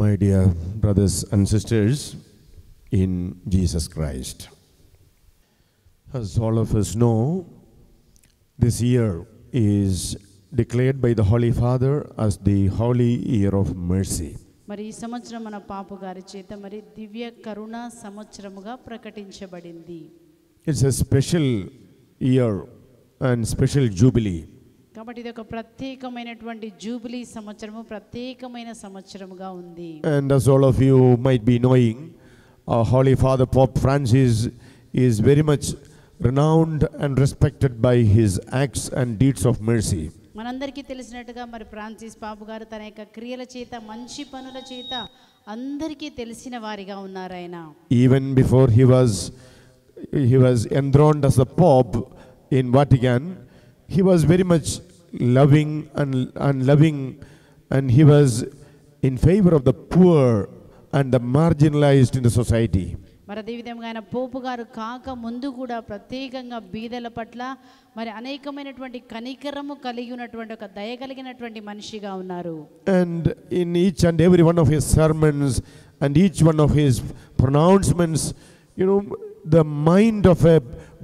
My dear brothers and sisters in Jesus Christ, as all of us know, this year is declared by the Holy Father as the Holy Year of Mercy. మరి ఈ సంవత్సరం మన పాపు గారి చేత మరి దివ్య కరుణ సంవత్సరముగా ప్రకటించబడింది. It's a special year and special jubilee. కాబట్టి ఇది ఒక ప్రత్యేకమైనటువంటి జూబిలీ సంవత్సరము, ప్రత్యేకమైన సంవత్సరముగా ఉంది. And as all of you might be knowing, our Holy Father Pope Francis is very much renowned and respected by his acts and deeds of mercy. మనందరికీ తెలిసినట్టుగా మరి ఫ్రాన్సిస్ పాపు గారు తన యొక్క క్రియల చేత, మంచి పనుల చేత అందరికీ తెలిసిన వారిగా ఉన్నారు ఆయన. Even before he was enthroned as the Pope in Vatican, he was very much loving and he was in favor of the poor and the marginalized in the society. మరి అదే విధంగా ఆయన పోపు గారు కాక ముందు కూడా ప్రత్యేకంగా బీదల పట్ల మరి అనేకమైనటువంటి కనికరము కలిగి ఉన్నటువంటి ఒక దయ కలిగినటువంటి మనిషిగా ఉన్నారు. And in each and every one of his sermons and each one of his pronouncements, the mind of a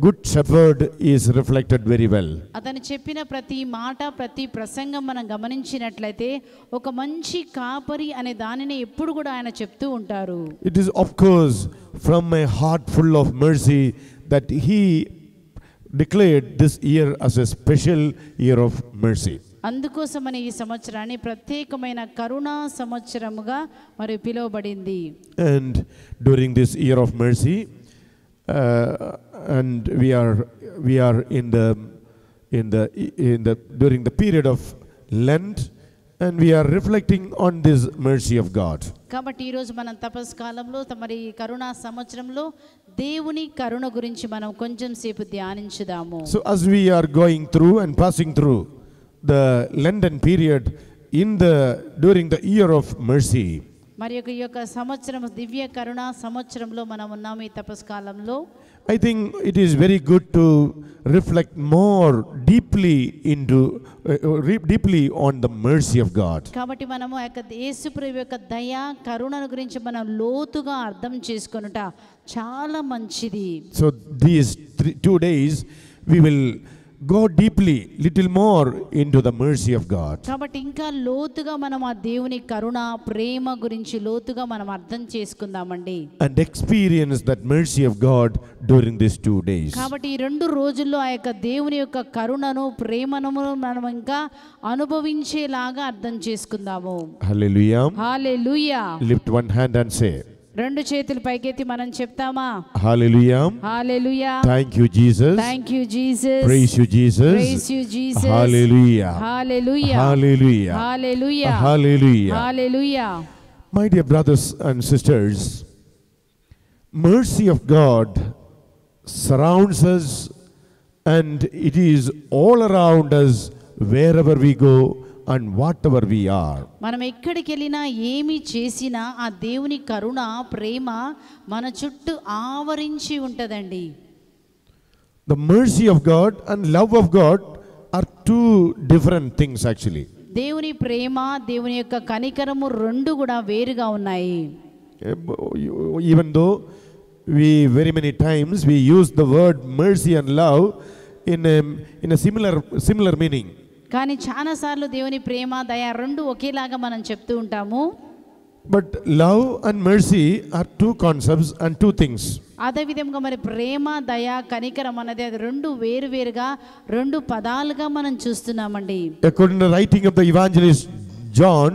good shepherd is reflected very well. అతను చెప్పిన ప్రతి మాట, ప్రతి ప్రసంగం మనం గమనించినట్లయితే ఒక మంచి కాపరి అనే దానిని ఎప్పుడు కూడా ఆయన చెప్తూ ఉంటారు. It is of course from a heart full of mercy that he declared this year as a special year of mercy. అందుకోసమని ఈ సంవత్సరాన్ని ప్రత్యేకమైన కరుణా సంవత్సరముగా మరి పిలువబడింది. And during this year of mercy, and we are in the during the period of Lent, and we are reflecting on this mercy of God. కాబట్టి ఈ రోజు మనం తపస్సు కాలంలో మరి కరుణా సంవత్సరంలో దేవుని కరుణ గురించి మనం కొంచెం సేపు ధ్యానించుదాము. So as we are going through and passing through the Lenten period during the year of mercy, మరి ఈ యొక్క సంవత్సరం దివ్య కరుణా సంవత్సరంలో మనం ఉన్నాము ఈ తపస్సు కాలంలో. I think it is very good to reflect more deeply on the mercy of God. కాబట్టి మనము యేసుప్రభు యొక్క దయ కరుణను గురించి మనం లోతుగా అర్థం చేసుకొనుట చాలా మంచిది. So these 2 days we will go deeply, little more into the mercy of God. కాబట్టి ఇంకా లోతుగా మనం ఆ దేవుని కరుణ ప్రేమ గురించి లోతుగా మనం అర్థం చేసుకుందామండి. And experience that mercy of God during these 2 days. కాబట్టి ఈ 2 రోజుల్లో ఆ యొక్క దేవుని యొక్క కరుణను ప్రేమను మనం ఇంకా అనుభవించేలాగా అర్థం చేసుకుందాము. Hallelujah. Hallelujah. Lift one hand and say, 2 చేతులు పైకెత్తి మనం చెప్తామా? Hallelujah. Hallelujah. Thank you Jesus. Thank you Jesus. Praise you Jesus. Praise you Jesus. Hallelujah. Hallelujah. Hallelujah. Hallelujah. Hallelujah. Hallelujah. My dear brothers and sisters, mercy of God surrounds us and it is all around us wherever we go and whatever we are. మనం ఎక్కడికి వెళ్ళినా ఏమి చేసినా ఆ దేవుని కరుణ ప్రేమ మన చుట్టూ ఆవరించి ఉంటదండి. The mercy of God and love of God are 2 different things actually. దేవుని ప్రేమ, దేవుని యొక్క కనికరము 2 కూడా వేరుగా ఉన్నాయి. Even though we very many times we use the word mercy and love in a similar meaning. కానీ చాలా సార్లు దేవుని ప్రేమ, దయ 2 ఒకేలాగా మనం చెప్తూ ఉంటాము. But love and mercy are 2 concepts and 2 things. అదే విధంగా మరి ప్రేమ, దయ, కనికరం అనేది అది 2 వేరువేరుగా 2 పదాలుగా మనం చూస్తున్నామండి. According to the writing of the evangelist John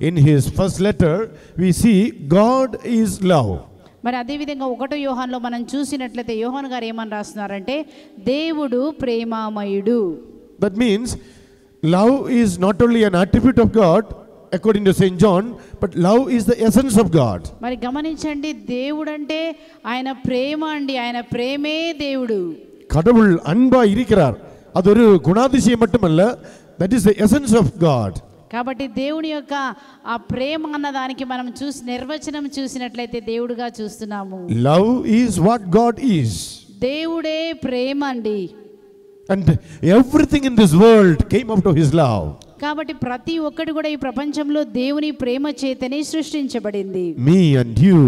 in his first letter, we see God is love. మరి అదే విధంగా 1 యోహానులో మనం చూసినట్లయితే యోహాను గారు ఏమని రాస్తున్నారంటే దేవుడు ప్రేమామయుడు. That means love is not only an attribute of God according to Saint John, but love is the essence of God. మరి గమనించండి, దేవుడు అంటే ఆయన ప్రేమ అండి, ఆయన ప్రేమే దేవుడు. கடவுள் அன்பா இருக்கிறார், அது ஒரு குணாதிசயம் மட்டுமல்ல, that is the essence of God. కాబట్టి దేవుని యొక్క ఆ ప్రేమ అన్న దానికి మనం నిర్వచనం చూసినట్లయితే దేవుడుగా చూస్తున్నాము. Love is what God is. దేవుడే ప్రేమ అండి. And everything in this world came out of his love. కాబట్టి ప్రతి ఒక్కటి కూడా ఈ ప్రపంచంలో దేవుని ప్రేమ చేతనే సృష్టించబడింది. Me and you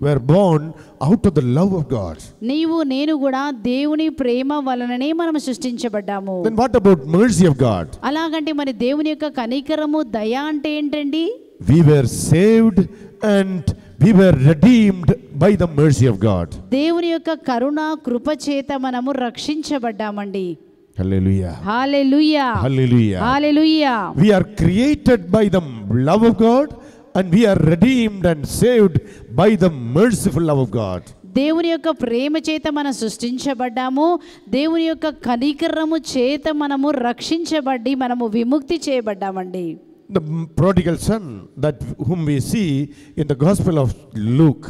were born out of the love of God. నీవు నేను కూడా దేవుని ప్రేమ వలననే మనం సృష్టించబడ్డాము. Then what about mercy of God? అలాగంటే మరి దేవుని యొక్క కనికరము దయ అంటే ఏంటండి? We were saved and we were redeemed by the mercy of God. దేవుని యొక్క కరుణ కృప చేత మనము రక్షించబడ్డామండి. Hallelujah. Hallelujah. Hallelujah. Hallelujah. We are created by the love of God and we are redeemed and saved by the merciful love of God. దేవుని యొక్క ప్రేమ చేత మనం సృష్టించబడ్డాము. దేవుని యొక్క కనికరము చేత మనము రక్షించబడి మనము విముక్తి చేయబడ్డామండి. The prodigal son that whom we see in the gospel of Luke.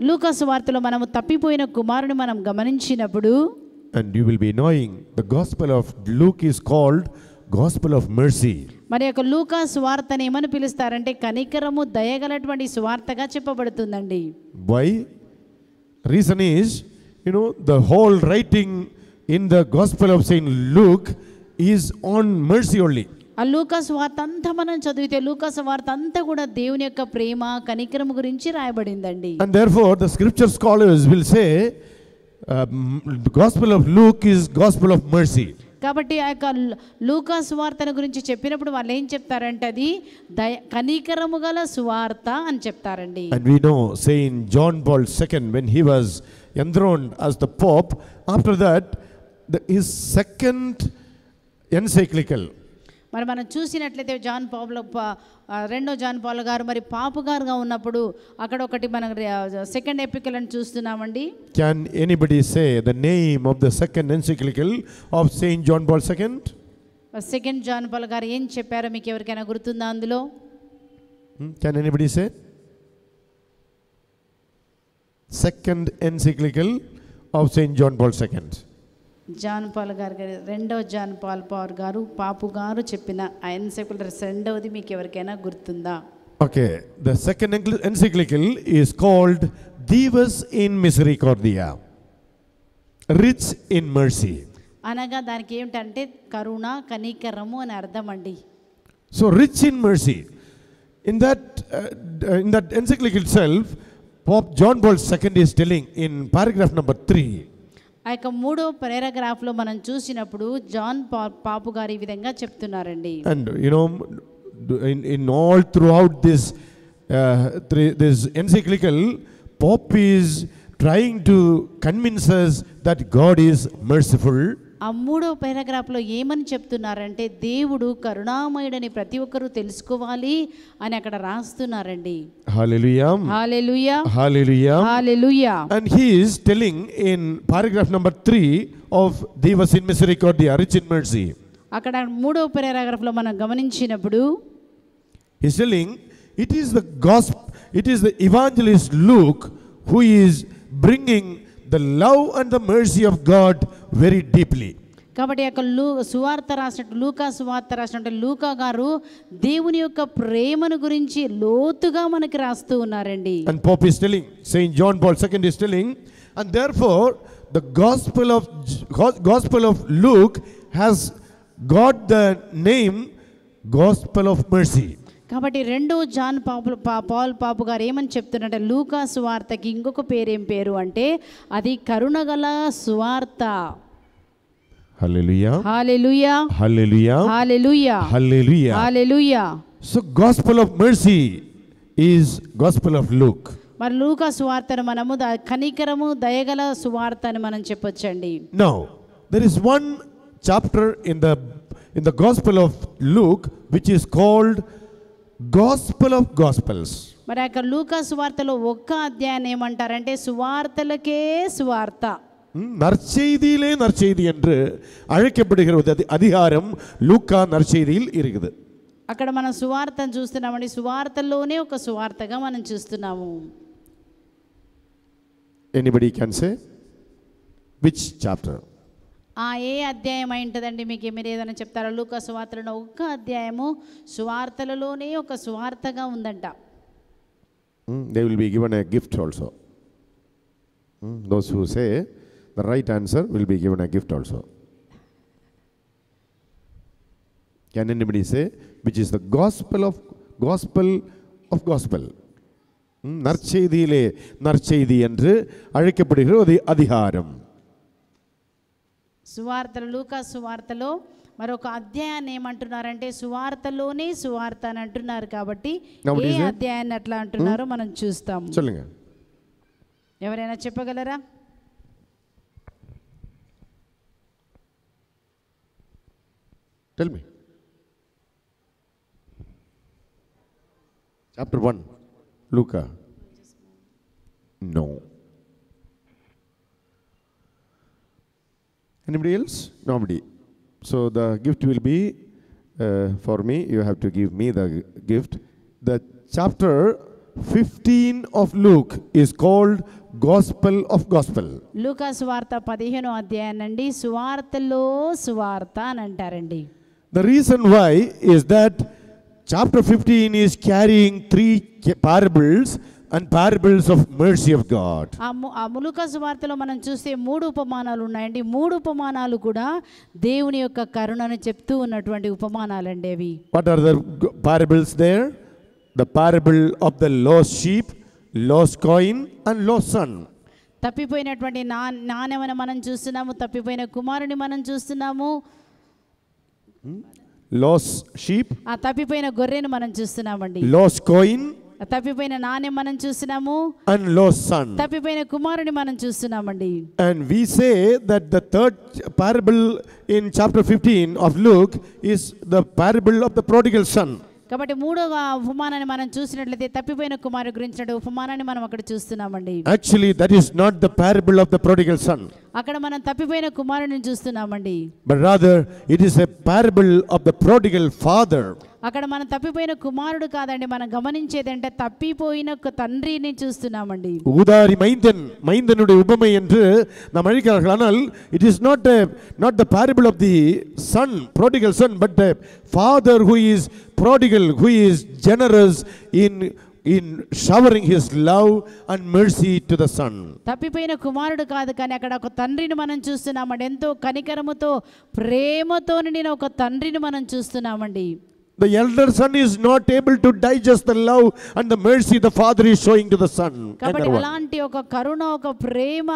లూకా సువార్తలో మనము తప్పిపోయిన కుమారుని మనం గమనించినప్పుడు, and you will be knowing the gospel of Luke is called gospel of mercy. మరి యొక్క లూకా సువార్తని ఏమని పిలుస్తారంటే కనికరము దయగలటువంటి సువార్తగా చెప్పబడుతుందండి. Why? Reason is, the whole writing in the gospel of Saint Luke is on mercy only. ఆ లూకా సువార్త అంతా మనం చదివితే లూకా సువార్త అంతా కూడా దేవుని యొక్క ప్రేమ కనికరము గురించి రాయబడిందండి. And therefore the scripture scholars will say the gospel of Luke is gospel of mercy. కాబట్టి ఆ యొక్క లూకా సువార్తను గురించి చెప్పినప్పుడు వాళ్ళు ఏం చెప్తారంటే అది కనికరము గల సువార్త అని చెప్తారండి. And we know Saint John Paul II, when he was enthroned as the Pope, after that his second encyclical, మరి మనం చూసినట్లయితే రెండో జాన్ పాల్ గారు మరి పాపు గారుగా ఉన్నప్పుడు అక్కడ ఒకటి మనం సెకండ్ ఎపికల్ అని చూస్తున్నామండి. Can anybody say the name of the second encyclical of Saint John Paul II? Second John Paul గారు ఏం చెప్పారో మీకు ఎవరికైనా గుర్తుందా అందులో? Can anybody say? Second encyclical of Saint John Paul II. John Paul గారు రెండవ జాన్ పాల్ గారు పాపు గారు చెప్పిన ఆ ఎన్సైక్లికల్ రెండవది మీకు ఎవరికైనా గుర్తుందా? Okay, the second encyclical is called Divus in Misericordia, rich in mercy. అనగా దానికి ఏమిటంటే కరుణ కనికరము అని అర్థం అండి. So rich in mercy. In that encyclical itself, Pope John Paul II is telling in paragraph number 3. ఆ యొక్క 3వ పారాగ్రాఫ్లో మనం చూసినప్పుడు జాన్ పాపు గారు ఈ విధంగా చెప్తున్నారండి. And in all throughout this encyclical, Pope is trying to convince us that God is merciful. ఆ 3వ పారాగ్రాఫ్లో ఏమని చెప్తున్నారంటే దేవుడు కరుణామయుడని ప్రతి ఒక్కరూ తెలుసుకోవాలి అని అక్కడ రాస్తున్నారండి. Hallelujah. Hallelujah. Hallelujah. Hallelujah. And he is telling in paragraph number 3 of Divus in Misericordia, rich in mercy. అక్కడ 3వ పారాగ్రాఫ్లో మనం గమనించినప్పుడు he is telling it is the gospel, it is the evangelist Luke who is bringing the love and the mercy of God very deeply. కాబట్టి యొక్క సువార్త రాసినట్టు లూకా సువార్త రాసినట్టు లూకా గారు దేవుని యొక్క ప్రేమను గురించి లోతుగా మనకి రాస్తూ ఉన్నారండి. And Pope is telling, Saint John Paul II is telling, and therefore the gospel of Luke has got the name gospel of mercy. కాబట్టి రెండో జాన్ పాల్ పాపు గారు ఏమని చెప్తున్నారంటే లూకా సువార్తకి ఇంకొక పేరేం పేరు అంటే అది కరుణగల సువార్త. Hallelujah. Hallelujah. Hallelujah. Hallelujah. Hallelujah. Hallelujah. So gospel of mercy is gospel of Luke. మరి లూకా సువార్తను మనము కనికరము దయగల సువార్త అని మనం చెప్పొచ్చండి. Now there is one chapter in the gospel of Luke which is called Gospel of Gospels. మరి ఆ లూకా సువార్తలో ఒక్క అధ్యాయం ఏమంటారంటే సువార్తలకే సువార్త. நற்செய்தியிலே நற்செய்தி என்று அழைக்கப்படுகிற அதிகாரம் லூக்கா நற்செய்தியில் இருக்குது. అక్కడ మనం సువార్తను చూస్తున్నామండి. సువార్తల్లోనే ఒక సువార్తగా మనం చూస్తున్నాము. Anybody can say which chapter? ఏ అధ్యాయం అయింటదండి మీకు మీరు ఏదైనా చెప్తారా? లూకా సువార్తలో ఒక్క అధ్యాయము సువార్తలలోనే ఒక సువార్తగా ఉందంట. They will be given a gift also. Those who say the right answer will be given a gift also. Can anybody say which is the gospel of gospel? நற்செய்தியிலே நற்செய்தி என்று அழைக்கப்படுகிற ஒரு அதிகாரம். సువార్తలు లూకా సువార్తలో మరొక అధ్యాయాన్ని ఏమంటున్నారంటే సువార్తలోనే సువార్త అని అంటున్నారు కాబట్టి ఏ అధ్యాయాన్ని అట్లా అంటున్నారో మనం చూస్తాం. சொல்லுங்க. ఎవరైనా చెప్పగలరా? Tell me. Chapter 1, Luca. No. Anybody else? Nobody. So the gift will be for me. You have to give me the gift. The chapter 15 of Luke is called Gospel of Gospel. లూకా సువార్త 15వ అధ్యాయం నుండి సువార్తలో సువార్త అని అంటారండి. The reason why is that chapter 15 is carrying 3 parables and parables of mercy of God. ఆ లూకా సువార్తలో మనం చూస్తే 3 ఉపమానాలు ఉన్నాయండి. 3 ఉపమానాలు కూడా దేవుని యొక్క కరుణను చెప్తూ ఉన్నటువంటి ఉపమానాలండి అవి. What are the parables there? The parable of the lost sheep, lost coin and lost son. తప్పిపోయినటువంటి నాణెమని మనం చూస్తున్నాము, తప్పిపోయిన కుమారుని మనం చూస్తున్నాము. Lost sheep, ఆ తప్పిపోయిన గొర్రెను మనం చూస్తున్నామండి. lost coin, తప్పిపోయిన నాణెం మనం చూస్తున్నాము, and lost son. తప్పిపోయిన కుమారుని మనం చూస్తున్నామండి. And we say that the third parable in chapter 15 of Luke is the parable of the prodigal son. కాబట్టి మూడవ ఉపమానాన్ని మనం చూసినట్లయితే తప్పిపోయిన కుమారుని గురించిన ఉపమానాన్ని మనం అక్కడ చూస్తున్నామండి. Actually that is not the parable of the prodigal son. అక్కడ మనం తప్పిపోయిన కుమారుని చూస్తున్నామండి. But rather it is a parable of the prodigal father. అక్కడ మనం తప్పిపోయిన కుమారుడు కాదండి, మనం గమనించేదంటే తప్పిపోయిన తండ్రిని చూస్తున్నామండి. ஊதாரி மைந்தனுடைய உபமை என்று நாம் அழைக்கிறார்கள். ஆனால் it is not the parable of the son, prodigal son, but the father who is prodigal, who is generous in showering his love and mercy to the son. తప్పిపోయిన కుమారుడు కాదు, కానీ అక్కడ ఒక తండ్రిని మనం చూస్తున్నామండి. ఎంతో కనికరముతో ప్రేమతో నిండిన ఒక తండ్రిని మనం చూస్తున్నామండి. The elder son is not able to digest the love and the mercy the father is showing to the son. కాబట్టి అలాంటి ఒక కరుణ, ఒక ప్రేమ,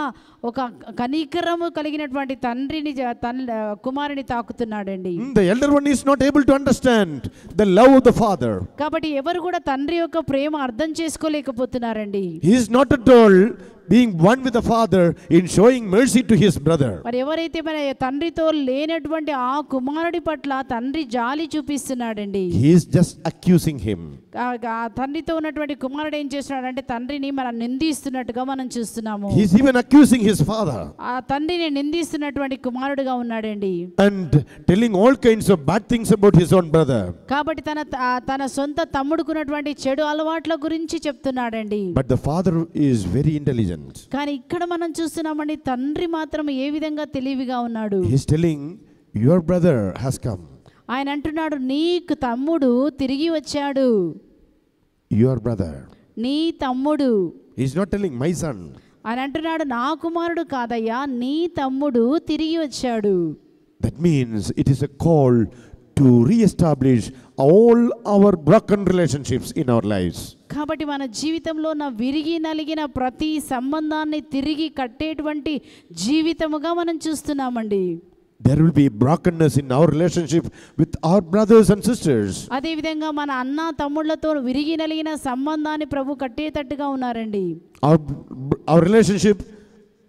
ఒక కనికరము కలిగినటువంటి తండ్రిని కుమారుని తాకుతున్నాడండి. The elder one is not able to understand the love of the father. కాబట్టి ఎవరు కూడా తండ్రి యొక్క ప్రేమ అర్థం చేసుకోలేకపోతున్నారండి. He is not at all being one with the father in showing mercy to his brother. మరి ఎవరైతే మన తండ్రితో లేనటువంటి ఆ కుమారుడి పట్ల తండ్రి జాలి చూపిస్తున్నాడండి. He is just accusing him. ఆ తండ్రితో ఉన్నటువంటి కుమారుడు ఏం చేస్తున్నాడంటే తండ్రిని మనం నిందిస్తున్నట్టుగా మనం చూస్తున్నాము. He is even accusing his father. ఆ తండ్రిని నిందిస్తున్నటువంటి కుమారుడుగా ఉన్నాడండి. And telling all kinds of bad things about his own brother. కాబట్టి తన సొంత తమ్ముడుకున్నటువంటి చెడు అలవాట్ల గురించి చెప్తున్నాడండి. But the father is very intelligent. కానీ ఇక్కడ మనం చూస్తున్నామండి తండ్రి మాత్రం ఏ విధంగా తెలివిగా ఉన్నాడు. He is telling your brother has come. ఆయన అంటున్నాడు నీకు తమ్ముడు తిరిగి వచ్చాడు. Your brother. నీ తమ్ముడు. He is not telling my son. ఆయన అంటున్నాడు నా కుమారుడు కాదయ్యా, నీ తమ్ముడు తిరిగి వచ్చాడు. That means it is a call to re-establish all our broken relationships in our lives. కాబట్టి మన జీవితంలో నా విరిగి నలిగిన ప్రతి సంబంధాన్ని తిరిగి కట్టేటువంటి జీవితముగా మనం చూస్తున్నామండి. There will be brokenness in our relationship with our brothers and sisters. అదే విధంగా మన అన్న తమ్ముళ్ళతో విరిగి నలిగిన సంబంధాన్ని ప్రభు కట్టేటట్టుగా ఉన్నారండి. Our relationship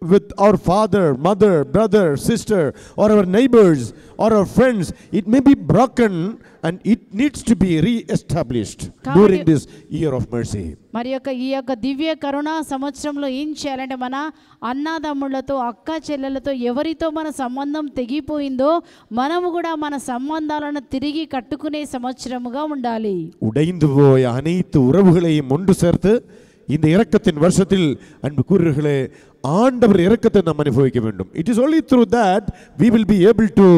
with our father, mother, brother, sister, or our neighbors, or our friends, it may be broken and it needs to be re-established during this year of mercy. మరి ఈ యొక్క దివ్య కరుణా సంవత్సరంలో ఏం చేయాలంటే మన అన్నదమ్ముళ్ళతో, అక్క చెల్లెలతో ఎవరితో మన సంబంధం తెగిపోయిందో మనము కూడా మన సంబంధాలను తిరిగి కట్టుకునే సంవత్సరముగా ఉండాలి. உடைந்து போய அனைத்து உறவுகளையும் ஒன்று சேர்த்து இந்த இரக்கத்தின் வருஷத்தில் அன்பு கூறுகளே ஆண்டவர் இரக்கத்தை நாம் அனுபவிக்க வேண்டும். It is only through that we will be able to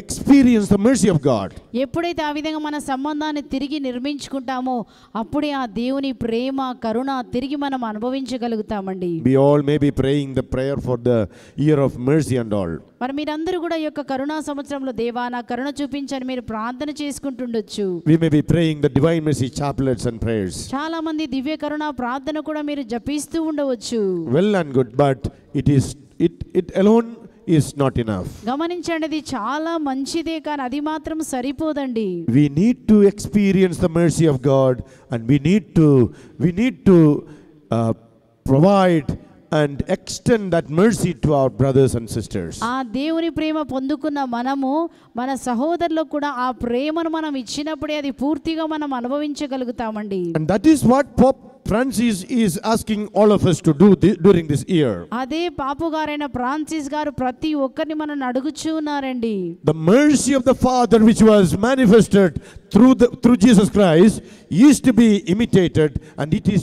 experience the mercy of God. ఎప్పుడైతే ఆ విధంగా మన సంబంధాన్ని తిరిగి నిర్మించుకుంటామో అప్పుడే ఆ దేవుని ప్రేమ కరుణ తిరిగి మనం అనుభవించగలుగుతామండి. We all may be praying the prayer for the year of mercy and all. మరి మీరందరూ కూడా ఈ యొక్క కరుణా సంవత్సరంలో దేవా నా కరుణ చూపించని మీరు ప్రార్థన చేసుకుంటుండొచ్చు. We may be praying the divine mercy chaplets and prayers. చాలా మంది దివ్య కరుణ ప్రార్థన కూడా మీరు జపిస్తూ ఉండవచ్చు. Well and good, but it alone is not enough. గమనించండి, ఇది చాలా మంచిదే కానీ అది మాత్రం సరిపోదండి. We need to experience the mercy of God, and we need to provide and extend that mercy to our brothers and sisters. ఆ దేవుని ప్రేమ పొందుకున్న మనము మన సహోదరులకు కూడా ఆ ప్రేమను మనం ఇచ్చినప్పుడే అది పూర్తిగా మనం అనుభవించగలుగుతామండి. And that is what Pope Francis is asking all of us to do during this year. అదే పాపు గారైన ఫ్రాన్సిస్ గారు ప్రతి ఒక్కరిని మనం అడుగుచున్నారండి. The mercy of the Father which was manifested through Jesus Christ is to be imitated, and it is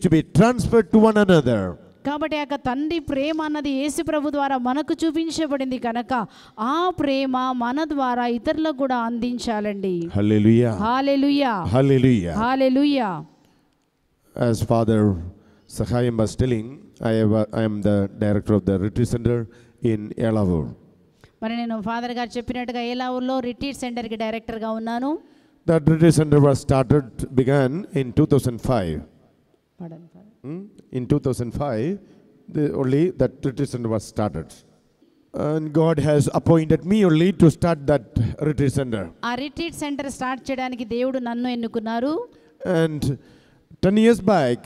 to be transferred to one another. కాబట్టి ఆ తండ్రి ప్రేమ అన్నది యేసు ప్రభు ద్వారా మనకు చూపించబడింది కనుక ఆ ప్రేమ మన ద్వారా ఇతరులకు కూడా అందించాలండి. Hallelujah. Hallelujah. Hallelujah. Hallelujah. As Father Sahayam was telling, I am the director of the retreat center in Yelavur. మరి నేను ఫాదర్ గారు చెప్పినట్టుగా ఏలావూర్లో రిట్రీట్ సెంటర్ కి డైరెక్టర్ గా ఉన్నాను. That retreat center began in 2005. In 2005, only that retreat center was started. And God has appointed me only to start that retreat center. ఆ retreat centre start చేయడానికి దేవుడు నన్ను ఎన్నుకున్నారు. And 10 years back,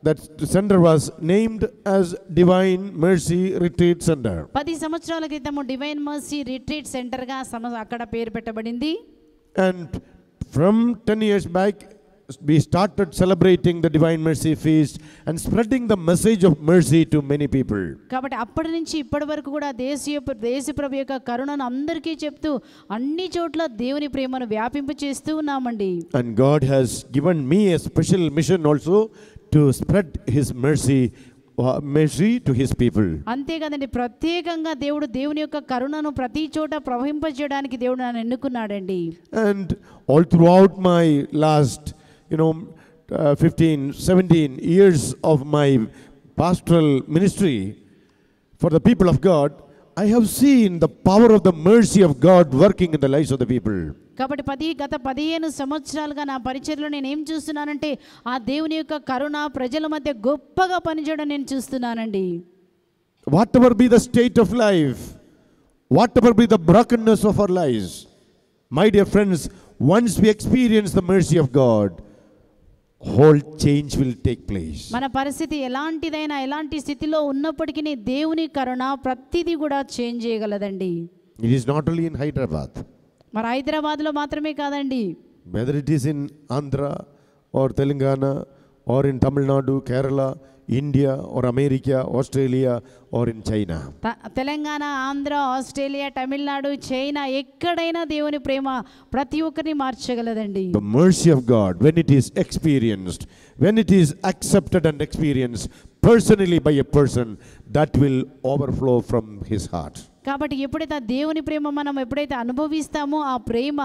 that center was named as Divine Mercy Retreat Center. 10 సంవత్సరాల క్రితం divine mercy retreat centre గా అక్కడ పేరు పెట్టబడింది. And from 10 years back, we started celebrating the Divine Mercy Feast and spreading the message of mercy to many people. కాబట్టి అప్పటి నుంచి ఇప్పటి వరకు కూడా దేశ ప్రభు యొక్క కరుణను అందరికీ చెప్తూ అన్ని చోట్ల దేవుని ప్రేమను వ్యాపింప చేస్తూ ఉన్నామండి. And God has given me a special mission also to spread His mercy to His people. అంతేకాదండి, ప్రత్యేకంగా దేవుని యొక్క కరుణను ప్రతి చోట ప్రవహింపజేయడానికి దేవుడు నన్ను ఎన్నుకున్నాడండి. And all throughout my last 15-17 years of my pastoral ministry for the people of God, I have seen the power of the mercy of God working in the lives of the people. కాబట్టి గత 15 సంవత్సరాలుగా నా పరిచర్యలో నేను ఏం చూస్తున్నానంటే ఆ దేవుని యొక్క కరుణ ప్రజల మధ్య గొప్పగా పనిచేయడం నేను చూస్తున్నానండి. Whatever be the state of life, whatever be the brokenness of our lives, my dear friends, once we experience the mercy of God, whole change will take place. మన పరిస్థితి ఎలాంటిదైనా ఎలాంటి స్థితిలో ఉన్నప్పటికీ దేవుని కరుణ ప్రతిదీ కూడా change చేయగలదండి. It is not only in Hyderabad. మరి హైదరాబాద్లో మాత్రమే కాదండి. Whether it is in Andhra or Telangana or in Tamil Nadu, Kerala, India or America, Australia or in China. Telangana, Andhra, Australia, Tamil Nadu, China ఎక్కడైనా దేవుని ప్రేమ ప్రతి ఒక్కరిని మార్చగలదండి. The mercy of God, when it is experienced, when it is accepted and experienced personally by a person, that will overflow from his heart. కాబట్టి ఎప్పుడైతే దేవుని ప్రేమ మనం ఎప్పుడైతే అనుభవిస్తామో ఆ ప్రేమ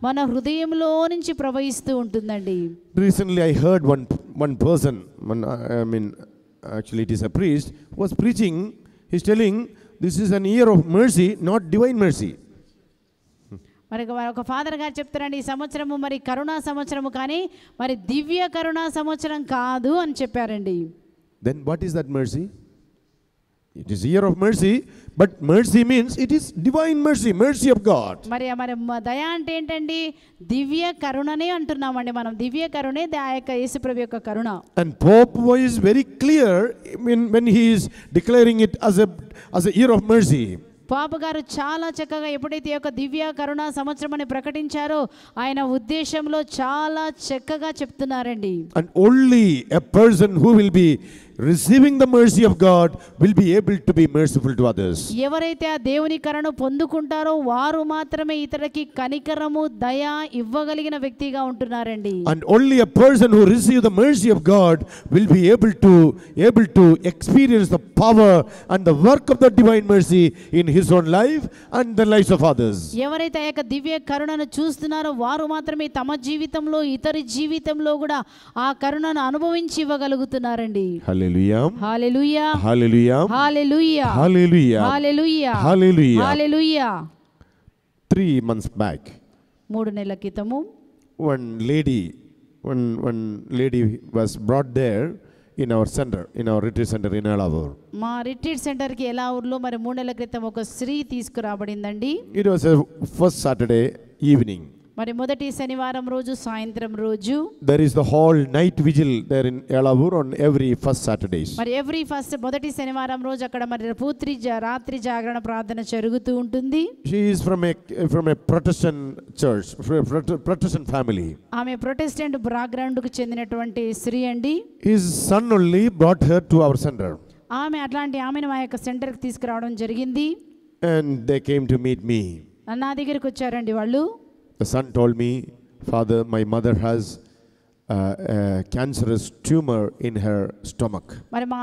మన హృదయంలో నుంచి ప్రవహిస్తూ ఉంటుందండి. Recently I heard one person, actually it is a priest, was preaching. He's telling this is an year of mercy, not divine mercy. మరి ఒక ఫాదర్ గారు చెప్తారండి, ఈ సంవత్సరము మరి కరుణా సంవత్సరము కానీ మరి దివ్య కరుణా సంవత్సరం కాదు అని చెప్పారండి. Then what is that mercy? It is year of mercy, but mercy means it is divine mercy, mercy of God. మరి దయ అంటే ఏంటండి? దివ్య కరుణనే అంటున్నామండి మనం. దివ్య కరుణే యేసుప్రభు యొక్క కరుణ. And Pope is very clear when he is declaring it as a year of mercy. పాప గారు చాలా చక్కగా ఎప్పుడైతే ఒక దివ్య కరుణ సంవత్సరం అని ప్రకటించారో ఆయన ఉద్దేశంలో చాలా చక్కగా చెప్తున్నారండి. And only a person who will be receiving the mercy of God will be able to be merciful to others. ఎవరైతే ఆ దేవుని కరుణను పొందుకుంటారో వారు మాత్రమే ఇతరులకి కనికరము దయ ఇవ్వగలిగిన వ్యక్తిగా ఉంటున్నారండి. And only a person who receives the mercy of God will be able to experience the power and the work of the divine mercy in his own life and the lives of others. ఎవరైతే ఆ యొక్క దివ్య కరుణను చూస్తున్నారో వారు మాత్రమే తమ జీవితంలో ఇతరి జీవితంలో కూడా ఆ కరుణను అనుభవించి ఇవ్వగలుగుతున్నారండి. Hallelujah. హల్లెలూయా. Hallelujah. హల్లెలూయా. Hallelujah. హల్లెలూయా. Hallelujah. హల్లెలూయా. 3 months back, 3 నెలల క్రితము one lady was brought there in our center, in our retreat center in Elavur. మా రిట్రీట్ సెంటర్ కి ఎలాఊర్లో మరి 3 నెలల క్రితం ఒక స్త్రీ తీసుకురాబడిందండి. It was a first Saturday evening. మరి మొదటి శనివారం రోజు సాయంత్రం రోజు There is the whole night vigil there in Elavur on every first Saturdays. మరి ఎవ్రీ ఫస్ట్ మొదటి శనివారం రోజు అక్కడ మరి రాత్రి జాగరణ ప్రార్థన జరుగుతూ ఉంటుంది. She is from a Protestant church, Protestant family. ఆమె ప్రొటెస్టెంట్ బ్యాక్గ్రౌండ్ కు చెందినటువంటి స్త్రీ అండి. His son only brought her to our center. ఆమెను మా యొక్క సెంటర్ కి తీసుకురావడం జరిగింది. And they came to meet me. నా దగ్గరికి వచ్చారండి వాళ్ళు. The son told me, "Father, my mother has a cancerous tumor in her stomach." మరి మా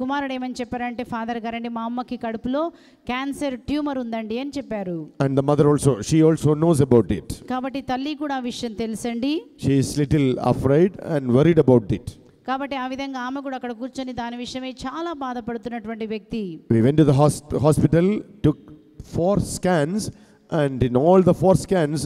కుమారుడు ఏమని చెప్పారంటే, ఫాదర్ గారండి మా అమ్మకి కడుపులో క్యాన్సర్ ట్యూమర్ ఉందండి అని చెప్పారు. And the mother she also knows about it. కాబట్టి తల్లి కూడా ఆ విషయం తెలుసండి. She is little afraid and worried about it. కాబట్టి ఆ విధంగా ఆమె కూడా అక్కడ కూర్చొని దాని విషయమై చాలా బాధపడుతున్నటువంటి వ్యక్తి. We went to the hospital, took 4 scans, and in all the 4 scans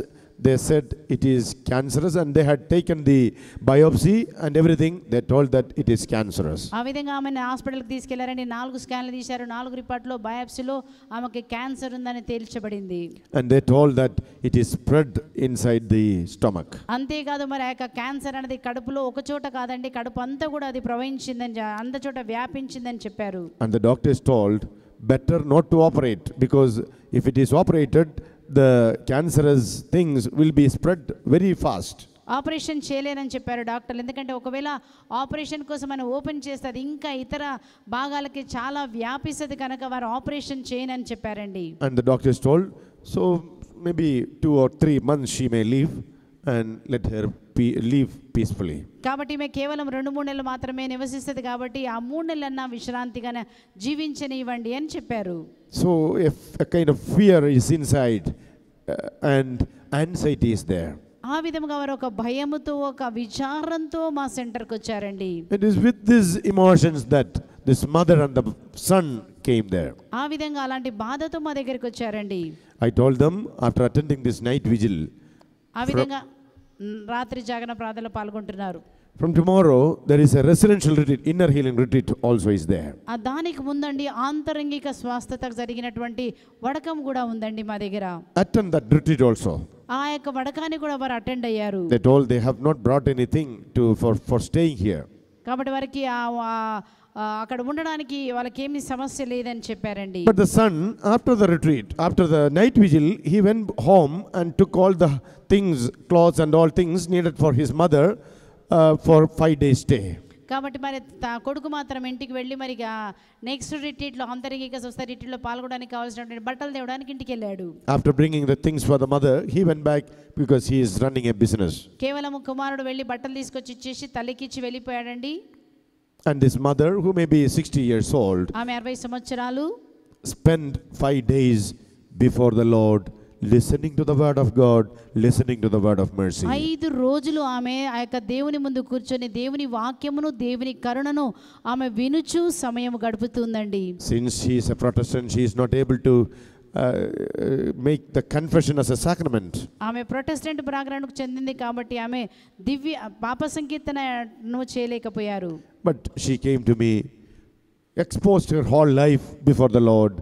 they said it is cancerous, and they had taken the biopsy and everything. They told that it is cancerous. ఆ విధంగా ఆమెను హాస్పిటల్కి తీసుకెళ్లారండి. 4 స్కాన్లు తీశారు. 4 రిపోర్ట్లో బయాప్సీలో ఆమెకి cancer ఉందని తేల్చబడింది. And they told that it is spread inside the stomach. అంతేకాదు మరి ఆ యొక్క క్యాన్సర్ అనేది కడుపులో ఒక చోట కాదండి, కడుపు అంతా కూడా అది ప్రవహించిందని అంత చోట వ్యాపించిందని చెప్పారు. And the doctors told better not to operate, because if it is operated, the cancerous things will be spread very fast. Operation చేయలేనని చెప్పారు డాక్టర్లు. ఎందుకంటే ఒకవేళ ఆపరేషన్ కోసం మనం ఓపెన్ చేస్తే అది ఇంకా ఇతర భాగాలకి చాలా వ్యాపిస్తుంది కనుక వారు ఆపరేషన్ చేయనని చెప్పారండి. And the doctors told, so maybe 2 or 3 months she may live, and let her live peacefully. కాబట్టి ఈమె కేవలం 2-3 నెలలు మాత్రమే నివసిస్తుంది కాబట్టి ఆ 3 నెలలన్నా విశ్రాంతిగా జీవించనివ్వండి అని చెప్పారు. So if a kind of fear is inside and anxiety is there. ఆ విధంగా వారు ఒక భయముతో ఒక విచారంతో మా సెంటర్కి వచ్చారండి. It is with these emotions that this mother and the son came there. ఆ విధంగా అలాంటి బాధతో మా దగ్గరికి వచ్చారండి. I told them, after attending this night vigil, ఆ విధంగా రాత్రి జాగరణ ప్రార్థనలో పాల్గొంటున్నారు. from tomorrow there is a residential retreat, inner healing retreat also is there. ఆ దానికి ముందండి ఆంతరంగిక స్వస్థత జరిగినటువంటి వడకం కూడా ఉందండి మా దగ్గర. Attend that retreat also. ఆ యొక్క వడకాన్ని కూడా వారు అటెండ్ అయ్యారు. They told they have not brought anything for staying here. కాబట్టి వారికి అక్కడ ఉండడానికి వాళ్ళకి ఏమీ సమస్య లేదని చెప్పారండి. But the son, after the retreat, after the night vigil, he went home and took all the things, clothes and all things needed for his mother for 5 days stay. కాబట్టి మరి కొడుకు మాత్రం ఇంటికి వెళ్ళి మరి నెక్స్ట్ రిట్రీట్లో అంతరంగిక స్వస్థ రిట్రీట్లో పాల్గొనడానికి కావాల్సినటువంటి బట్టలు తేవడానికి ఇంటికి వెళ్ళాడు. After bringing the things for the mother, he went back because he is running a business. కేవలం కుమారుడు వెళ్ళి బట్టలు తీసుకొచ్చి ఇచ్చేసి తల్లికి ఇచ్చి వెళ్ళిపోయాడండి. And this mother, who may be 60 years old, ఆమె 60 సంవత్సరాలు, spent 5 days before the Lord, listening to the word of God, listening to the word of mercy. 5 రోజులు ఆమె ఆ యొక్క దేవుని ముందు కూర్చొని దేవుని వాక్యమును దేవుని కరుణను ఆమె వినుచు సమయం గడుపుతుందండి. Since she is a Protestant, she is not able to make the confession as a sacrament. ఆమె ప్రొటెస్టెంట్ బ్యాక్గ్రౌండ్ కు చెందింది కాబట్టి ఆమె దివ్య పాప సంకీర్తనను చేయలేకపోయారు. But she came to me, exposed her whole life before the Lord,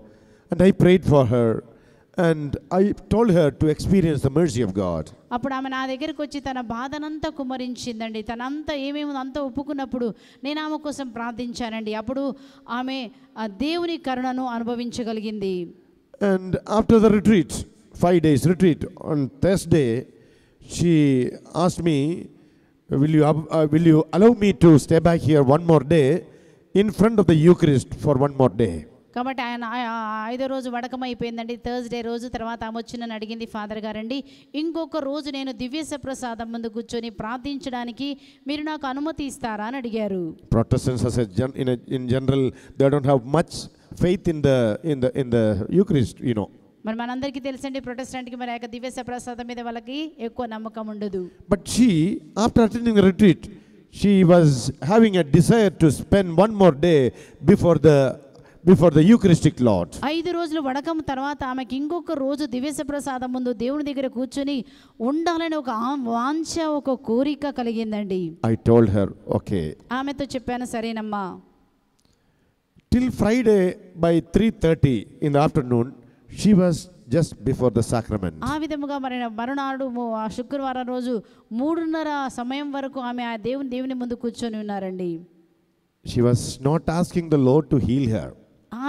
and I prayed for her, and I told her to experience the mercy of God. అప్పుడు ఆమె నా దగ్గరికి వచ్చి తన బాధనంతా కుమ్మరించిందండి. తనంతా ఏమేమి అంతా ఒప్పుకున్నప్పుడు నేను ఆమె కోసం ప్రార్థించానండి. అప్పుడు ఆమె దేవుని కరుణను అనుభవించగలిగింది. And after the retreat, 5 days retreat, on Thursday, she asked me, will you allow me to stay back here one more day in front of the Eucharist for one more day. కాబట్టి ఆయన ఐదో రోజు వడకం అయిపోయిందండి. Thursday రోజు తర్వాత ఆమె వచ్చి నన్ను అడిగింది, ఫాదర్ గారండి ఇంకొక రోజు నేను దివ్య సప్రసాదం ముందు కూర్చొని ప్రార్థించడానికి మీరు నాకు అనుమతి ఇస్తారా అని అడిగారు. Protestants as in general, they don't have much faith in the Eucharist, you know. మరి మనందరికీ తెలుసండి, ప్రొటెస్టెంట్కి మరి యొక్క దివ్య సప్రసాదం మీద వాళ్ళకి ఎక్కువ నమ్మకం ఉండదు. But she, after attending the retreat, she was having a desire to spend one more day before the Eucharistic Lord. 5 రోజులు వడకం తర్వాత ఆమెకి ఇంకొక రోజు దివ్య సప్రసాదం ముందు దేవుని దగ్గర కూర్చొని ఉండాలని ఒక వాంఛ, ఒక కోరిక కలిగిందండి. I told her, okay. ఆమెతో చెప్పాను, సరేనమ్మా. Till Friday by 3:30 in the afternoon, she was just before the sacrament. ఆ విధముగా మరునాడు శుక్రవారం రోజు 3:30 సమయం వరకు ఆమె ఆ దేవుని ముందు కూర్చొని ఉన్నారండి. She was not asking the Lord to heal her.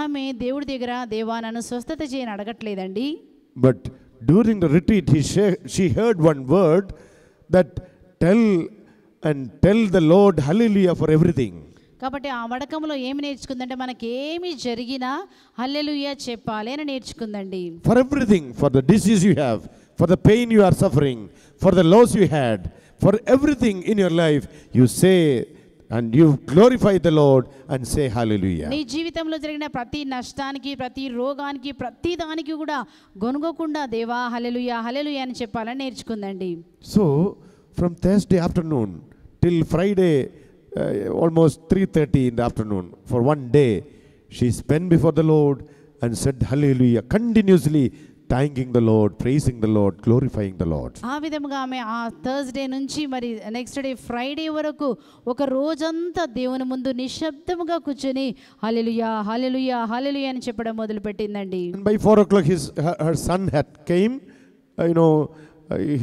ఆమె దేవుడి దగ్గర దేవా నన్ను స్వస్థత చేయని అడగట్లేదండి. But during the retreat she heard one word that tell the Lord hallelujah for everything. కాబట్టి ఆ వడకంలో ఏమి నేర్చుకుందంటే మనకేమి జరిగినా హల్లెలూయా చెప్పాలి అని నేర్చుకుందండి. For everything, for the disease you have, for the pain you are suffering, for the loss you had, for everything in your life, you say and you glorify the Lord and say hallelujah. నీ జీవితంలో జరిగిన ప్రతి నష్టానికి, ప్రతి రోగానికి, ప్రతి దానికి కూడా గొనుగోకుండా దేవా హల్లెలూయా హల్లెలూయా అని చెప్పాలని నేర్చుకుందండి. So from Thursday afternoon till Friday almost 3:30 in the afternoon, for one day she spent before the Lord and said hallelujah, continuously thanking the Lord, praising the Lord, glorifying the Lord. ఆ విధముగా ఆమె ఆ Thursday నుంచి మరి next day Friday వరకు ఒక రోజంతా దేవుని ముందు నిశ్శబ్దముగా కూర్చొని హల్లెలూయా హల్లెలూయా హల్లెలూయా అని చెప్పడం మొదలుపెట్టిందండి. And by 4 o'clock her son had came,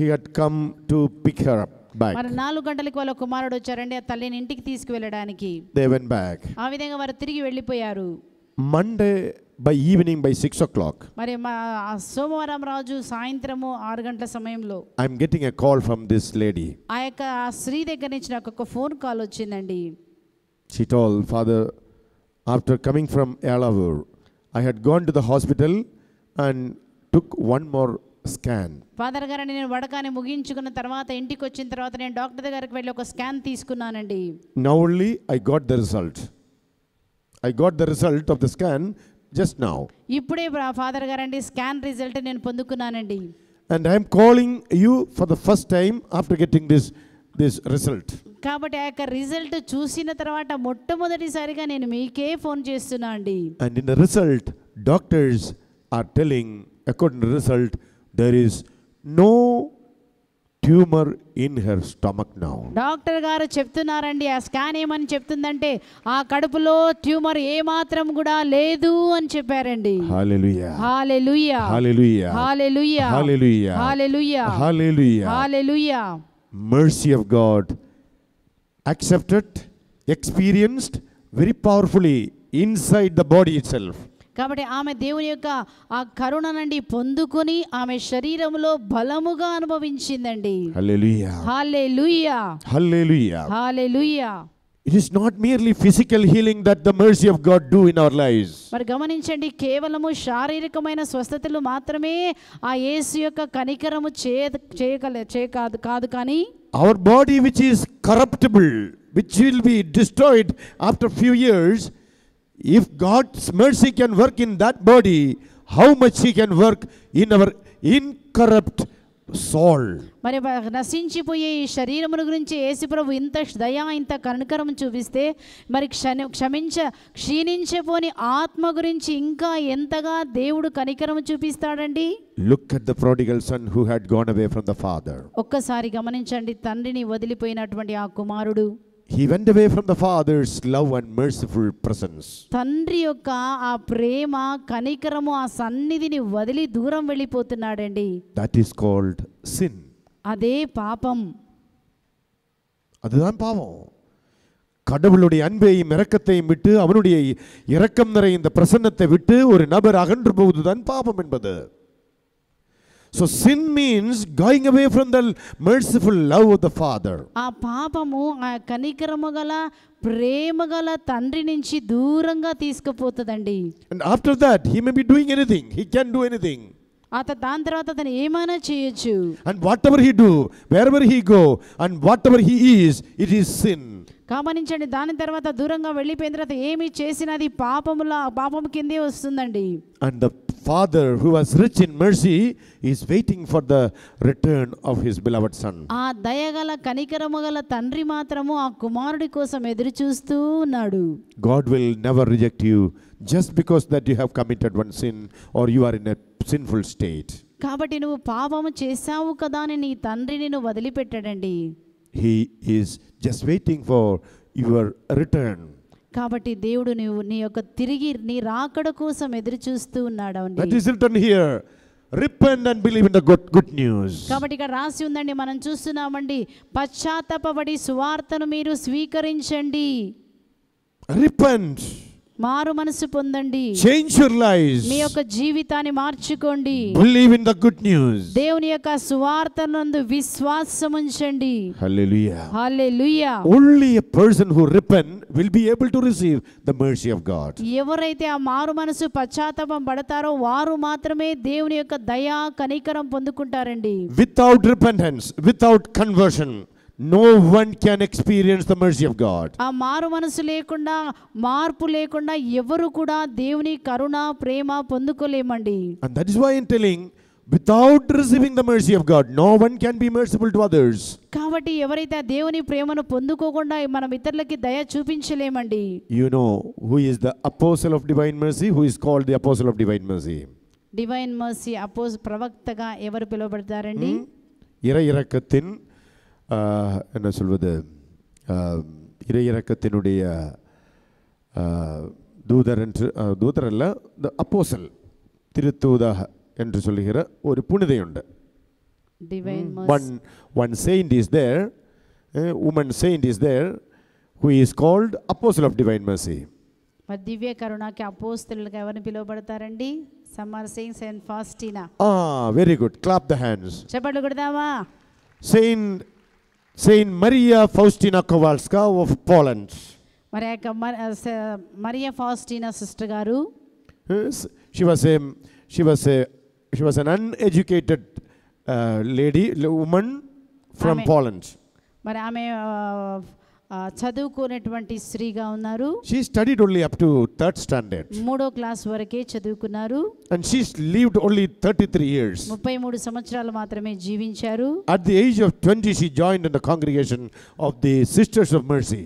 he had come to pick her up back. మరి 4 గంటలకు వాళ్ళ కుమారుడు వచ్చారండి ఆ తల్లిని ఇంటికి తీసుకువెళ్ళడానికి. They went back. ఆ విధంగా వారు తిరిగి వెళ్ళిపోయారు. Monday by evening by 6 o'clock. మరి సోమవారం రోజు సాయంత్రము 6 గంటల సమయంలో I'm getting a call from this lady. ఆ యొక్క స్త్రీ దగ్గర నుంచి నాకు ఒక ఫోన్ కాల్ వచ్చిందండి. She told, Father, after coming from Elavur, I had gone to the hospital and took one more scan. Father గారు నేను వడకాన్ని ముగించుకున్న తర్వాత ఇంటికి వచ్చిన తర్వాత నేను డాక్టర్ దగ్గరికి వెళ్ళి ఒక స్కాన్ తీసుకున్నానండి. Now only I got the result. I got the result of the scan just now. ఇప్పుడే ఫాదర్ గారండి స్కాన్ రిజల్ట్ నేను పొందుకున్నానండి. And I am calling you for the first time after getting this result. కాబట్టి ఆ యొక్క result చూసిన తర్వాత మొట్టమొదటిసారిగా నేను మీకే ఫోన్ చేస్తున్నా అండి. And in the result, doctors are telling, according to the result, there is no tumor in her stomach now. Doctor గారు చెప్తున్నారండి, ఆ స్కాన్ ఏమని చెప్తుందంటే ఆ కడుపులో ట్యూమర్ ఏ మాత్రం కూడా లేదు అని చెప్పారండి. Hallelujah. Hallelujah. Hallelujah. Hallelujah. Hallelujah. Hallelujah. Hallelujah. Hallelujah. Mercy of God accepted, experienced very powerfully inside the body itself. కాబట్టి ఆమె దేవుని యొక్క ఆ కరుణ నుండి పొందుకొని ఆమె శరీరంలో బలముగా అనుభవించిందండి. Hallelujah. Hallelujah. Hallelujah. Hallelujah. It is not merely physical healing that the mercy of God do in our lives. మరి గమనించండి, కేవలము శారీరకమైన స్వస్థతలు మాత్రమే ఆ యేసు యొక్క కనికరము కాదు కానీ our body which is corruptible, which will be destroyed after few years, if God's mercy can work in that body, how much he can work in our incorrupt soul. మరి నశించిపోయే ఈ శరీరమును గురించి యేసుప్రభు ఇంత దయ ఇంత కనికరం చూపిస్తే మరి క్షీణించపోని ఆత్మ గురించి ఇంకా ఎంతగా దేవుడు కనికరం చూపిస్తాడండి. Look at the prodigal son who had gone away from the father. ఒక్కసారి గమనించండి, తండ్రిని వదిలిపోయినటువంటి ఆ కుమారుడు he went away from the father's love and merciful presence. తండ్రి యొక్క ఆ ప్రేమ కనికరము ఆ సన్నిధిని వదిలి దూరం వెళ్ళిపోతున్నాడండి. That is called sin. అదే పాపం. அதுதான் பாவம். கடவுளுடைய அன்பையும் இரக்கத்தையும் விட்டு அவனுடைய இரக்கம் நிறைந்த பிரசன்னத்தை விட்டு ஒரு நபர் அகன்று போவதுதான் பாவம் என்பது. So sin means going away from the merciful love of the Father. ఆ పాపము ఆ కనికరము గల ప్రేమ గల తండ్రి నుంచి దూరంగా తీసుకుపోతుందండి. And after that, he may be doing anything. He can do anything. దాని తర్వాత అతను ఏమైనా చేయొచ్చు. And whatever he do, wherever he go, and whatever he is, it is sin. గమనించండి, దాని తర్వాత దూరంగా వెళ్ళిపోయిన తర్వాత ఏమి చేసినది పాపం కిందే వస్తుందండి. And the Father who was rich in mercy is waiting for the return of his beloved son. ఆ దయగల కనికరము గల తండ్రి మాత్రము ఆ కుమారుడి కోసం ఎదురు చూస్తూ ఉన్నాడు. God will never reject you just because that you have committed one sin or you are in a sinful state. కాబట్టి నువ్వు పాపము చేశావు కదా అని నీ తండ్రి నిన్ను వదిలిపెట్టాడండి. He is just waiting for your return. కాబట్టి దేవుడు నీ యొక్క తిరిగి నీ రాకడ కోసం ఎదురు చూస్తూ ఉన్నాడు అండి. That is written here. Repent and believe in the good news. కాబట్టి ఇక్కడ రాసి ఉందండి, మనం చూస్తున్నామండి, పశ్చాత్తాపపడి సువార్తను మీరు స్వీకరించండి. Repent. మారు మనసు పొందండి. Change your lives. మీ యొక్క జీవితాన్ని మార్చుకోండి. Believe in the good news. దేవుని యొక్క సువార్తనందు విశ్వాసం ఉంచండి. Hallelujah. Hallelujah. Only a person who repent will be able to receive the mercy of God. ఎవరైతే ఆ మారు మనసు పశ్చాత్తాపం పడతారో వారు మాత్రమే దేవుని యొక్క దయ కనికరం పొందుకుంటారండి. Without repentance, without conversion, no one can experience the mercy of God. ఆ మారు మనసు లేకుండా, మార్పు లేకుండా ఎవరు కూడా దేవుని కరుణ ప్రేమ పొందుకోలేమండి. And that is why I'm telling, without receiving the mercy of God, no one can be merciful to others. కాబట్టి ఎవరైతే ఆ దేవుని ప్రేమను పొందుకోకుండా మనం ఇతరులకి దయ చూపించలేమండి. You know who is the apostle of divine mercy? Who is called the apostle of divine mercy? Divine mercy ప్రవక్తగా ఎవరు పిలువబడతారండి? இறையிறக்கத்தின் என்ன சொல்வது, இறையிறக்கத்தினுடைய தூதர் என்று, தூதர் அல்ல, அப்போஸ்தல், திருத்தூதக என்று சொல்லுகிற ஒரு புனிதையுண்டு. One saint is there, woman saint is there, who is called apostle of divine mercy. మరి దివ్య కరుణకి అపోస్తలులుగా ఎవరిని పిలువబడతారండి? సమ్మర్ saint Faustina. Very good. Clap the hands. చప్పట్లు కొడదామా? Saint Maria Faustina Kowalska of Poland. మరి మరియా ఫాస్టినా సిస్టర్ గారు, she was an uneducated woman from Poland. మరి ఆమె చదువుకునేటువంటి స్త్రీగా ఉన్నారు. She studied only up to 3rd standard. 3వ క్లాస్ వరకే చదువుకున్నారు. And she lived only 33 years. 33 సంవత్సరాలు మాత్రమే జీవించారు. At the age of 20 she joined in the congregation of the Sisters of Mercy.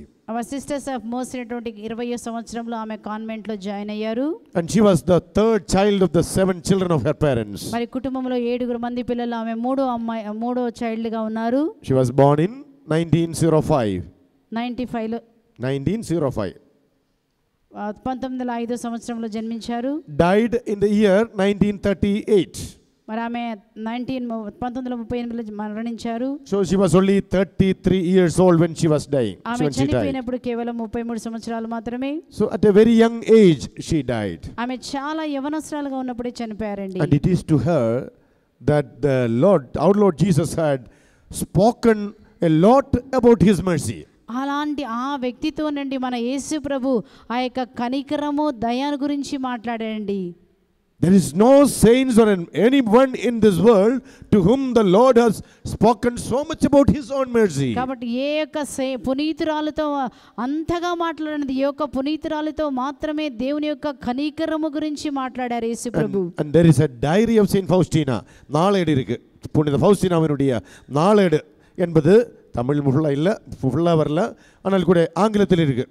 Sisters of mercy అనేటువంటి 20వ సంవత్సరంలో ఆమె కాన్వెంట్ లో జాయిన్ అయ్యారు. And she was the 3rd child of the 7 children of her parents. మరి కుటుంబంలో 7 మంది పిల్లలు, ఆమె మూడో చైల్డ్ గా ఉన్నారు. She was born in 1905. 1905 1905 సంవత్సరంలో జన్మించారు. Died in the year 1938. మరి ఆమె 1938లో మరణించారు. So she was only 33 years old when she was dying. ఆమె చనిపోయినప్పుడు కేవలం 33 సంవత్సరాలు మాత్రమే. So at a very young age she died. ఆమె చాలా యవనస్తురాలుగా ఉన్నప్పుడే చనిపోయారండి. And it is to her that the our Lord Jesus had spoken a lot about his mercy. అలాంటి ఆ వ్యక్తితోనండి మన యేసు ప్రభు ఆ యొక్క కనికరము దయ గురించి మాట్లాడాడండి. There is no saints or anyone in this world to whom the Lord has spoken so much about his own mercy. కాబట్టి ఏ యొక్క పునీతురాలతో అంతగా మాట్లాడినది ఏ యొక్క పునీతురాలతో మాత్రమే దేవుని యొక్క కనికరము గురించి మాట్లాడారు యేసు ప్రభు. And there is a diary of Saint Faustina. நாளேடு இருக்கு. புனித ஃபவுஸ்டினாவினுடைய நாளேடு என்பது தமிழ் ஃபுல்லா வரல, ஆனால் கூட ஆங்கிலத்தில் இருக்கு.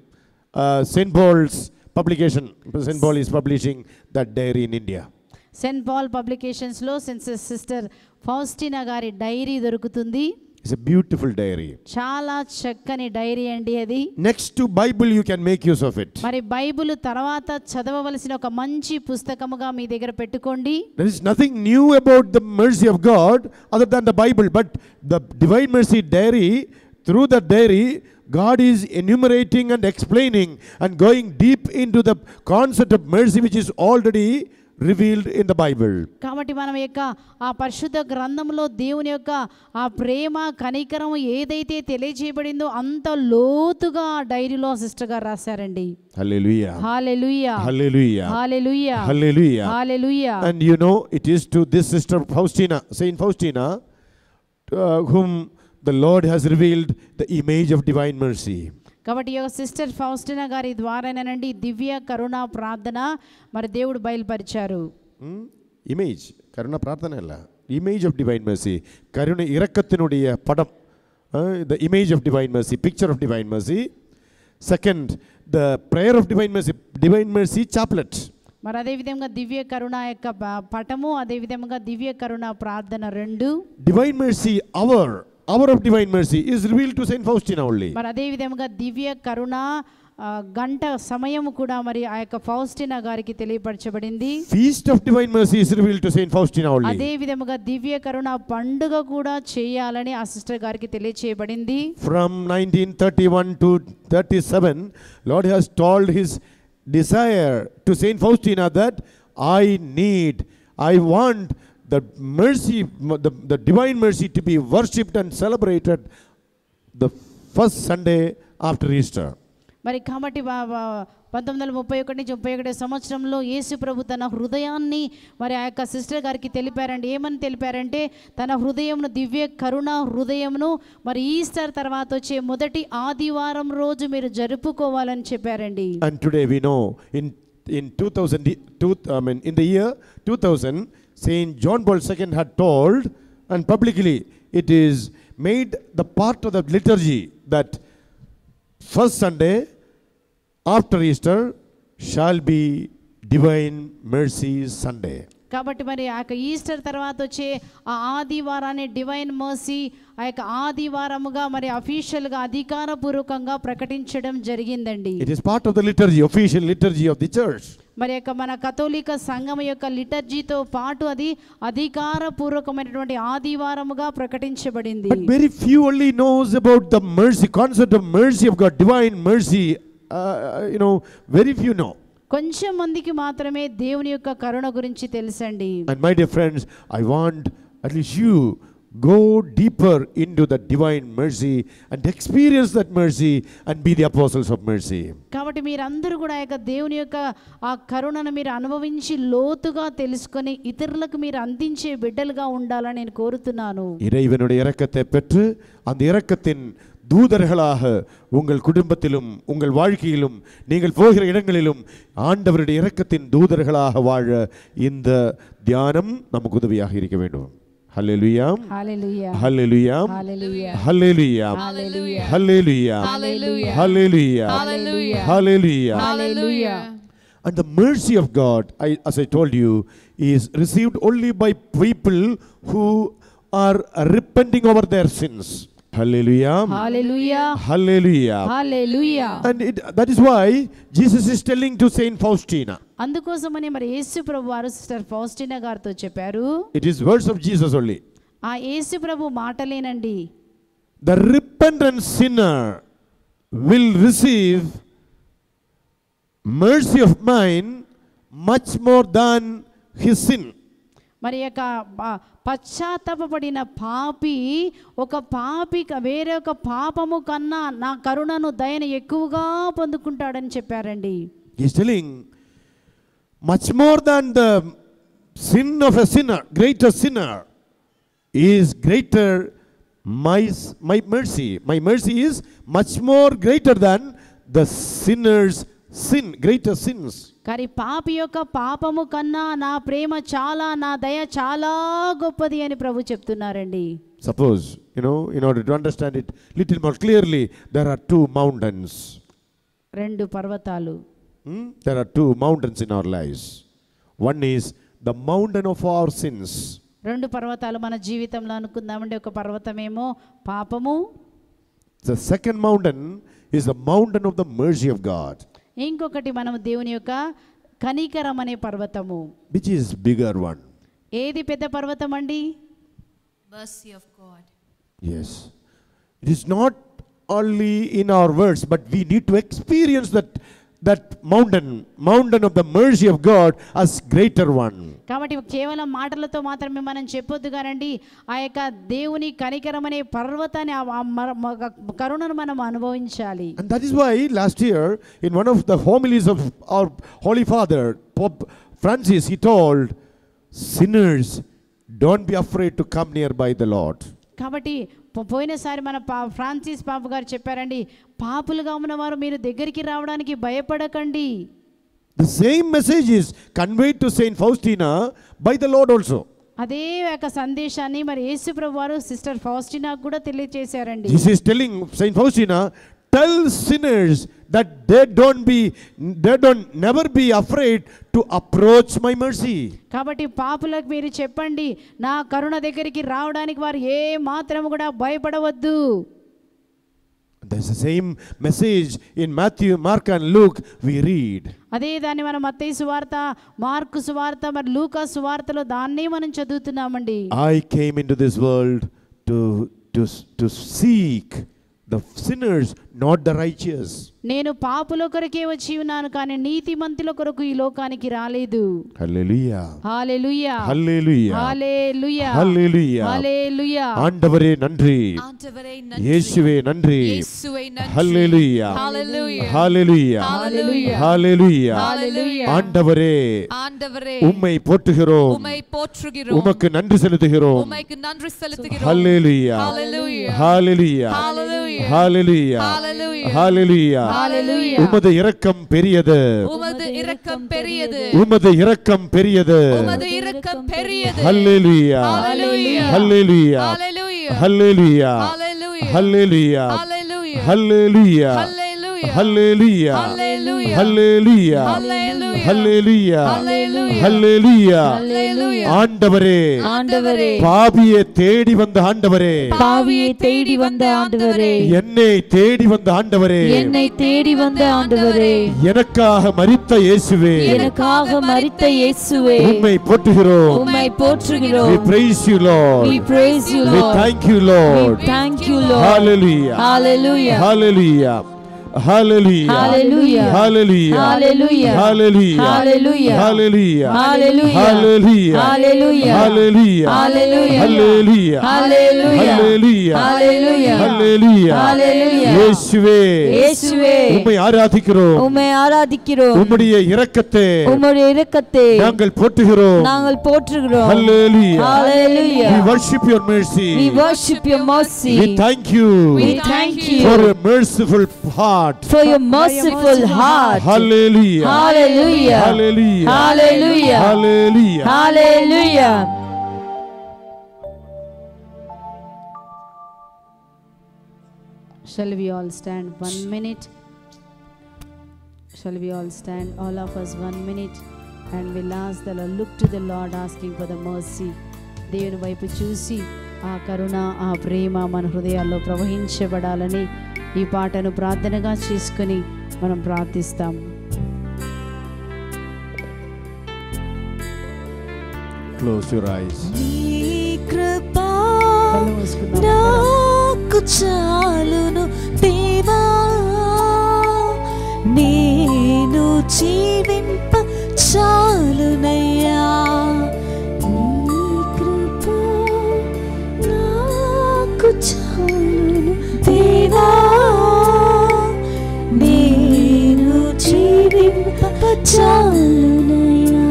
Saint Paul's publication. Saint Paul is publishing that diary in India. Saint Paul publications లో సిస్టర్ ఫౌస్టినా గారి డైరీ దొరుకుతుంది. It's a beautiful diary. చాలా చక్కని డైరీ అండి అది. Next to Bible you can make use of it. మరి Bible తర్వాత చదవవలసిన ఒక మంచి పుస్తకముగా మీ దగ్గర పెట్టుకోండి. There is nothing new about the mercy of God other than the Bible, but the divine mercy diary, through the diary God is enumerating and explaining and going deep into the concept of mercy which is already revealed in the Bible. కాబట్టి మనం యొక్క ఆ పరిశుద్ధ గ్రంథంలో దేవుని యొక్క ఆ ప్రేమ కనికరం ఏదైతే తెలియజేయబడిందో అంత లోతుగా ఆ డైరీలో సిస్టర్ గారు రాశారండి. Hallelujah. Hallelujah Hallelujah. Hallelujah Hallelujah. Hallelujah. And you know, it is to this sister Faustina, Saint Faustina, whom the Lord has revealed the image of divine mercy. కాబట్టి ఈ సిస్టర్ ఫౌస్టినా గారి ద్వారానేనండి దివ్య కరుణ ప్రార్థన మరి దేవుడు బయలుపరిచారు. Image, கருணா பிரார்த்தனை இல்ல, image of divine mercy, கருணை இரக்கத்தினுடைய படம், the image of divine mercy, picture of divine mercy. Second, the prayer of divine mercy chaplet. మరి అదే విధంగా దివ్య కరుణ యొక్క పటము, అదే విధంగా దివ్య కరుణ ప్రార్థన రెండు. Divine mercy hour of divine mercy is revealed to Saint Faustina only. మరి అదే విధంగా దివ్య కరుణ గంట సమయం కూడా మరి ఆ యొక్క ఫౌస్టినా గారికి తెలియపరచబడింది. Feast of divine mercy is revealed to Saint Faustina only. అదే విధంగా దివ్య కరుణ పండుగ కూడా చేయాలని ఆ సిస్టర్ గారికి తెలియచేయబడింది. From 1931 to 37, Lord has told his desire to Saint Faustina that I want the mercy, the divine mercy to be worshipped and celebrated the first Sunday after Easter. మరి కాబట్టి 1931 నుంచి 31 సంవత్సరంలో యేసు ప్రభు తన హృదయాన్ని మరి ఆ యొక్క సిస్టర్ గారికి తెలిపారండి. ఏమని తెలిపారంటే తన హృదయంను దివ్య కరుణ హృదయంను మరి ఈస్టర్ తర్వాత వచ్చే మొదటి ఆదివారం రోజు మీరు జరుపుకోవాలని చెప్పారండి. And today we know in 2000, in the year 2000, Saint John Paul II had told, and publicly it is made the part of the liturgy, that first Sunday after Easter shall be Divine Mercy Sunday. కాబట్టి మరి ఆ యొక్క Easter తర్వాత వచ్చే ఆ ఆదివారాన్ని divine mercy ఆ యొక్క ఆదివారముగా మరి అఫీషియల్గా అధికారపూర్వకంగా ప్రకటించడం జరిగిందండి. It is part of the liturgy, official liturgy of the church. మరి యొక్క మన కథోలిక సంఘం యొక్క లిటర్జీతో పాటు అది అధికారపూర్వకమైనటువంటి ఆదివారముగా ప్రకటించబడింది. But very few only knows about the mercy, concept of mercy of God, divine mercy. Very few know. కొంచెం మందికి మాత్రమే దేవుని యొక్క కరుణ గురించి తెలుసండి. And my dear friends, I want at least you go deeper into the divine mercy and experience that mercy and be the apostles of mercy. కాబట్టి మీరందరూ కూడా ఆ దేవుని యొక్క ఆ కరుణను మీరు అనుభవించి లోతుగా తెలుసుకొని ఇతరులకు మీరు అందించే బిడ్డలుగా ఉండాలని నేను కోరుతున్నాను. இறைவனுடைய இரக்கத்தை பெற்று அந்த இரக்கத்தின் தூதர்களாக உங்கள் குடும்பத்திலும் உங்கள் வாழ்க்கையிலும் நீங்கள் போகிற இடங்களிலும் ஆண்டவருடைய இரக்கத்தின் தூதர்களாக வாழ இந்த தியானம் நமக்கு உதவியாக இருக்க வேண்டும். Hallelujah. Hallelujah. Hallelujah. Hallelujah. Hallelujah. Hallelujah. Hallelujah. Hallelujah. Hallelujah. Hallelujah. Hallelujah. Hallelujah. And the mercy of God, as I told you, is received only by people who are repenting over their sins. Hallelujah. Hallelujah. Hallelujah. Hallelujah. And that is why Jesus is telling to Saint Faustina. అందుకోసమని మరి యేసు ప్రభు వారు sister Faustina గారితో చెప్పారు. It is words of Jesus only. ఆ యేసు ప్రభు మాటలేనండి. The repentant sinner will receive mercy of mine much more than his sin. మరి యొక్క పశ్చాత్తాపపడిన పాపి వేరే ఒక పాపము కన్నా నా కరుణను దయను ఎక్కువగా పొందుకుంటాడని చెప్పారండి. He is telling much more than the sin of a sinner, greater sinner is greater my mercy. My mercy is much more greater than the sinner's sin, greater sins. కానీ పాపి యొక్క పాపము కన్నా నా ప్రేమ చాలా, నా దయ చాలా గొప్పది అని ప్రభు చెప్తున్నారండి. Suppose, in order to understand it little more clearly, there are two mountains. రెండు పర్వతాలు. There are two mountains in our lives. One is the mountain of our sins. రెండు పర్వతాలు మన జీవితంలో అనుకుందామండి. ఒక పర్వతమేమో పాపము. The second mountain is the mountain of the mercy of God. ఇంకొకటి మనం దేవుని యొక్క కనికరం అనే పర్వతము. Which is bigger one? ఏది పెద్ద పర్వతం అండి? Mercy of God. Yes. It is not only in our words, but we need to experience that that mountain of the mercy of God as greater one. కాబట్టి కేవలం మాటలతో మాత్రమే మనం చెప్పొద్దు కానండి, ఆ యొక్క దేవుని కనికరం అనే పర్వతాన్ని కరుణను మనం అనుభవించాలి. And that is why last year in one of the homilies of our Holy Father Pope Francis, he told sinners, don't be afraid to come nearby the Lord. కాబట్టి పోయినసారి మన ఫ్రాన్సిస్ పాప గారు చెప్పారండి, పాపులుగా ఉన్నవారు మీరు దగ్గరికి రావడానికి భయపడకండి. The same message is conveyed to Saint Faustina by the Lord also. అదే యొక్క సందేశాన్ని మరి యేసు ప్రభువు వారు సిస్టర్ ఫౌస్టినాకు కూడా తెలియజేశారండి. This is telling Saint Faustina, tell sinners that they don't never be afraid to approach my mercy. కాబట్టి పాపులకు మీరు చెప్పండి, నా కరుణ దగ్గరికి రావడానికి వారు ఏ మాత్రము కూడా భయపడవద్దు. There's the same message in Matthew, Mark and Luke we read. అదే దాన్ని మనం మత్తయి సువార్త, మార్కు సువార్త, మరి లూకా సువార్తలో దాన్నే మనం చదువుతున్నామండి. I came into this world to seek the sinners, not the righteous. నేను పాపుల కొరకే వచ్చి ఉన్నాను, కానీ నీతిమంతుల కొరకు ఈ లోకానికి రాలేదు. హల్లెలూయా, హల్లెలూయా, హల్లెలూయా, హల్లెలూయా, హల్లెలూయా, హల్లెలూయా. ஆண்டவரே நன்றி, இயேசுவே நன்றி, ஹல்லேலூயா, ஹல்லேலூயா, ஹல்லேலூயா, ஆண்டவரே உம்மை போற்றுகிறோம், உமக்கு நன்றி செலுத்துகிறோம். ஹல்லேலூயா, ஹல்லேலூயா, ஹல்லேலூயா, ஹல்லேலூயா. உமது இரக்கம் பெரியது, உமது இரக்கம் பெரியது, உமது இரக்கம் பெரியது. ஹல்லேலூயா, ஹல்லேலூயா, ஹல்லேலூயா, ஹல்லேலூயா, ஹல்லேலூயா, ஹல்லேலூயா, ஹல்லேலூயா, ஹல்லேலூயா. ஆண்டவரே, பாவியை தேடி வந்த ஆண்டவரே, பாவியை தேடி வந்த ஆண்டவரே, என்னை தேடி வந்த ஆண்டவரே, என்னை தேடி வந்த ஆண்டவரே, எனக்காக மரித்த இயேசுவே, எனக்காக மரித்த இயேசுவே, உம்மை போற்றுகிறோம், உம்மை போற்றுகிறோம். We praise you, Lord. We praise you, We Lord. thank you, Lord. We thank you, Lord. Hallelujah, Hallelujah, hallelujah, hallelujah, Hallelujah, hallelujah, Hallelujah, hallelujah, Hallelujah, hallelujah, Hallelujah, hallelujah, Hallelujah, hallelujah, Hallelujah, hallelujah, Hallelujah, hallelujah, Hallelujah, hallelujah. Hallelujah. இயேசுவே, இயேசுவே, உம்மை ஆராதிக்கிறோம், உம்மை ஆராதிக்கிறோம். உம்முடைய இரக்கத்தை உம்முடைய இரக்கத்தை நாங்கள் போற்றுகிறோம். நாங்கள் போற்றுகிறோம். Hallelujah, Hallelujah. we worship your mercy. We worship your mercy. We thank you We thank you for a merciful heart. for your merciful heart. Hallelujah, Hallelujah, hallelujah, Hallelujah, hallelujah. Hallelujah. Shall we all stand 1 minute? Shall we all stand, all of us 1 minute, and we'll ask the Lord, look to the Lord asking for the mercy. దేవుని వైపు చూసి ఆ కరుణ, ఆ ప్రేమ మన హృదయాల్లో ప్రవహించబడాలని ఈ పాటను ప్రార్థనగా చేసుకుని మనం ప్రార్థిస్తాం. Close your eyes. నీ కృపా కళ్ళు మూసుకుందాం. నాకు చాలును దేవా, నేను జీవింప చాలునయ్యా. నీ కృపా నాకు చాలును దేవా, నేను జీవింప చాలునయ్యా.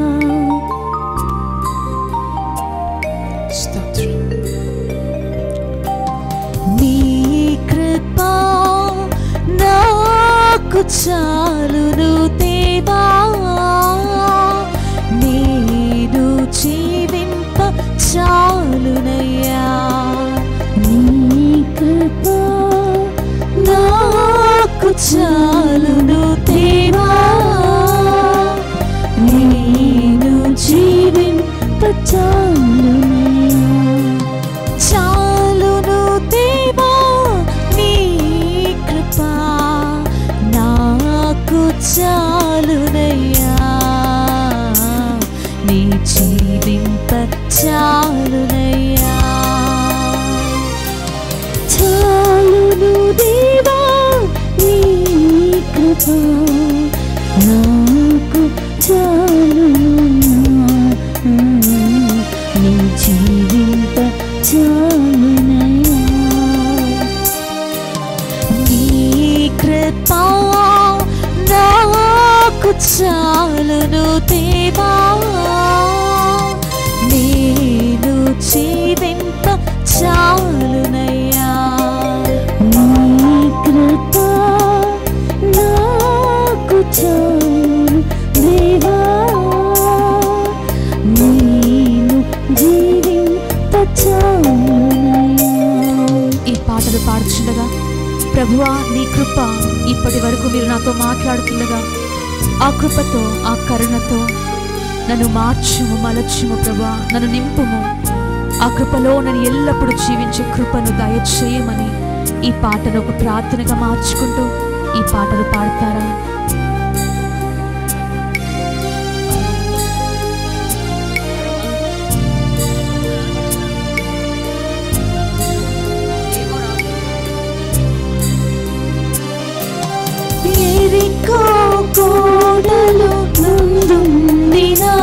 నీ కృపా నాకు చాలును దేవా, నేను జీవింప చాలునయ్యా. నీ కృపా నాకు చాలును దేవా, నేను జీవింప చాలునయ్యా. చాలును దేవా నీ కృపా నాకు చాలునయ్యా, నీ జీవింప చాలునయ్యా. చాలును దేవా నీ కృపా నాకు చాలునయ్యా నీ జీవింప చాలునయ్యా నీ కృప నాకు చాలును దేవా నేను జీవింప చాలునయ్యా నీ కృప నాకు చాలు దేవా నేను జీవింప చాలునయ్యా. ఈ పాటలు పాడుచుండగా ప్రభువా నీ కృప ఇప్పటి వరకు మీరు నాతో మాట్లాడుతుండగా ఆ కృపతో ఆ కరుణతో నన్ను మార్చుము మలచుము ప్రభువా నన్ను నింపుము ఆ కృపలో నన్ను ఎల్లప్పుడూ జీవించే కృపను దయచేయమని ఈ పాటను ఒక ప్రార్థనగా మార్చుకుంటూ ఈ పాటలు పాడతారా? ఎరికో కోడలు ముందుండినా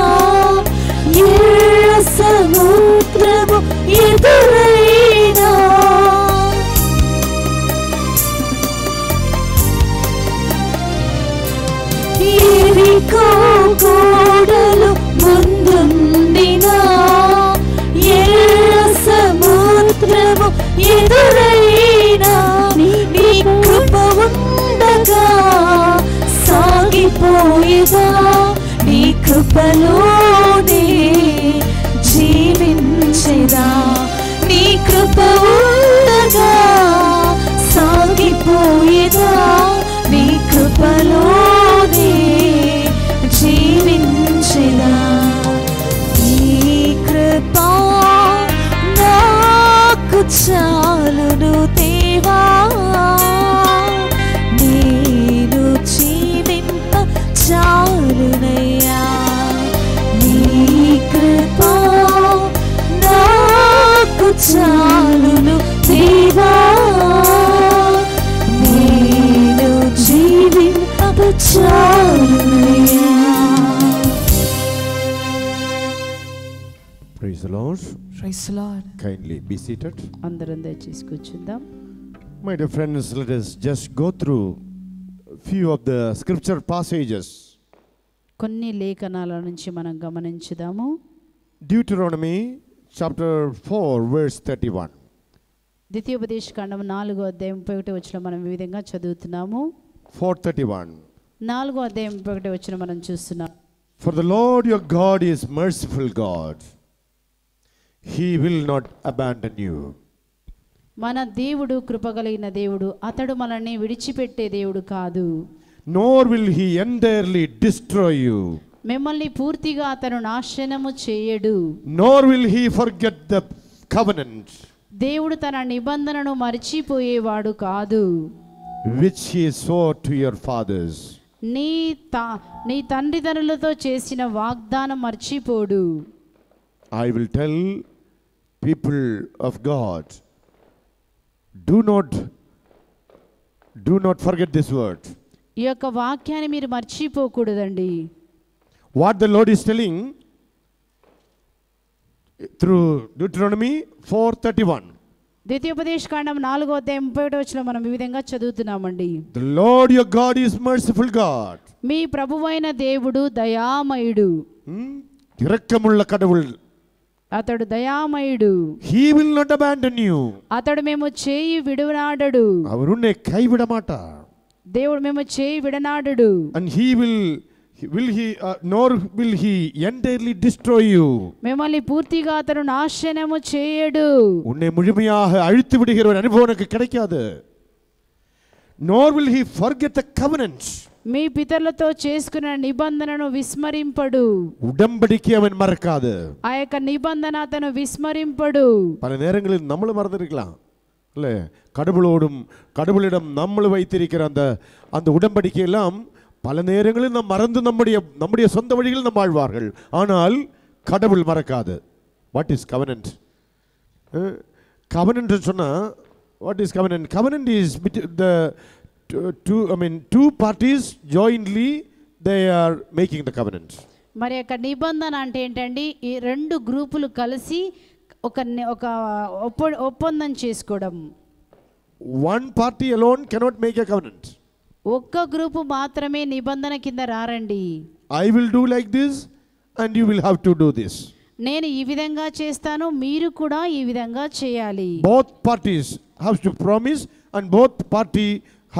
ఎర్ర సముద్రము ఎదురైనా ఎరికో కోడలు ముందుండినా ఎర్ర సముద్రము ఎదురైనా నీ కృప ఉండగా సాగిపోయేదా నీ కృపలోనే జీవించేదా నీ కృప ఉండగా సాగిపోయేదా నీ కృపలోనే జీవించేదా నీ కృప నాకు చాలును దేవా నేను జీవింప చాలునయ్యా నీ కృప నాకు చాలును దేవా నేను జీవింప చాలునయ్యా. Praise the Lord. Praise the Lord. Kindly be seated. అందరం దయచేసి కూర్చుందాం. My dear friends, let us just go through a few of the scripture passages. కొన్ని లేఖనాల నుంచి మనం గమనించుదాము. Deuteronomy chapter 4 verse 31. ద్వితీయోపదేశ కాండం 4వ అధ్యాయం 31వ వచనం మనం ఈ విధంగా చదువుతున్నాము. 4:31. 4వ అధ్యాయం 31వ వచనం మనం చూస్తున్నాం. For the Lord your God is merciful God. He will not abandon you. మన దేవుడు కృపగలిగిన దేవుడు, అతడు మనల్ని విడిచిపెట్టే దేవుడు కాదు. Nor will he entirely destroy you. మిమ్మల్ని పూర్తిగా అతను నాశనము చేయడు. Nor will he forget the covenant దేవుడు తన నిబంధనను మరిచిపోయేవాడు కాదు, which he swore to your fathers. నీ తండ్రిదండ్రులతో చేసిన వాగ్దానం మర్చిపోడు. I will tell people of God, do not forget this word. ఈ యొక్క వాక్యాన్ని మీరు మర్చిపోకూడదండి. What the Lord is telling through Deuteronomy 4:31. ద్వితీయోపదేశ కాండం 4వ అధ్యాయం 31వ వచనం మనం ఈ విధంగా చదువుతున్నామండి. The Lord your God is merciful God. మీ ప్రభువైన దేవుడు దయామయుడు. இரக்கமுள்ள கடவுள். అతడు దయామయుడు. He will not abandon you. అతడు మేము చేయి విడనాడడు. அவர் உன்னை கைவிட மாட்டார். దేవుడు మేము చేయి విడనాడడు. And nor will he entirely destroy you. మిమ్మల్ని పూర్తిగా అతను నాశనము చేయడు. உன்னை முழுமையாக அழித்து விடுகிற ஒரு அனுபவம் உனக்கு கிடைக்காது. Nor will he forget the covenant. మీ పితరులతో చేసుకున్న నిబంధనను విస్మరింపడు. உடன்படிக்கை அவன் மறக்காது. ఆ యొక్క నిబంధన అతను విస్మరింపడు. பல நேரங்களில் நம்மளும் மறந்திருக்கலாம் இல்லை? கடவுளிடம் നമ്മൾ வைத்திருக்கிற அந்த உடன்படிக்கை எல்லாம் பல நேரங்களில் நாம் மறந்து நம்முடைய சொந்த வழிகளில் நாம் வாழ்வார்கள். ஆனால் கடவுள் மறக்காது. What is covenant? கவனன்ட் சொன்னா what is covenant? Covenant is the two parties jointly they are making the covenant. మరి యొక్క నిబంధన అంటే ఏంటండి? ఈ రెండు గ్రూపులు కలిసి ఒక ఒప్పందం చేసుకోవడం. One party alone cannot make a covenant. ఒక్క గ్రూపు మాత్రమే నిబంధన కింద రారండి. I will do like this and you will have to do this. నేను ఈ విధంగా చేస్తాను, మీరు కూడా ఈ విధంగా చేయాలి. Both parties have to promise and both party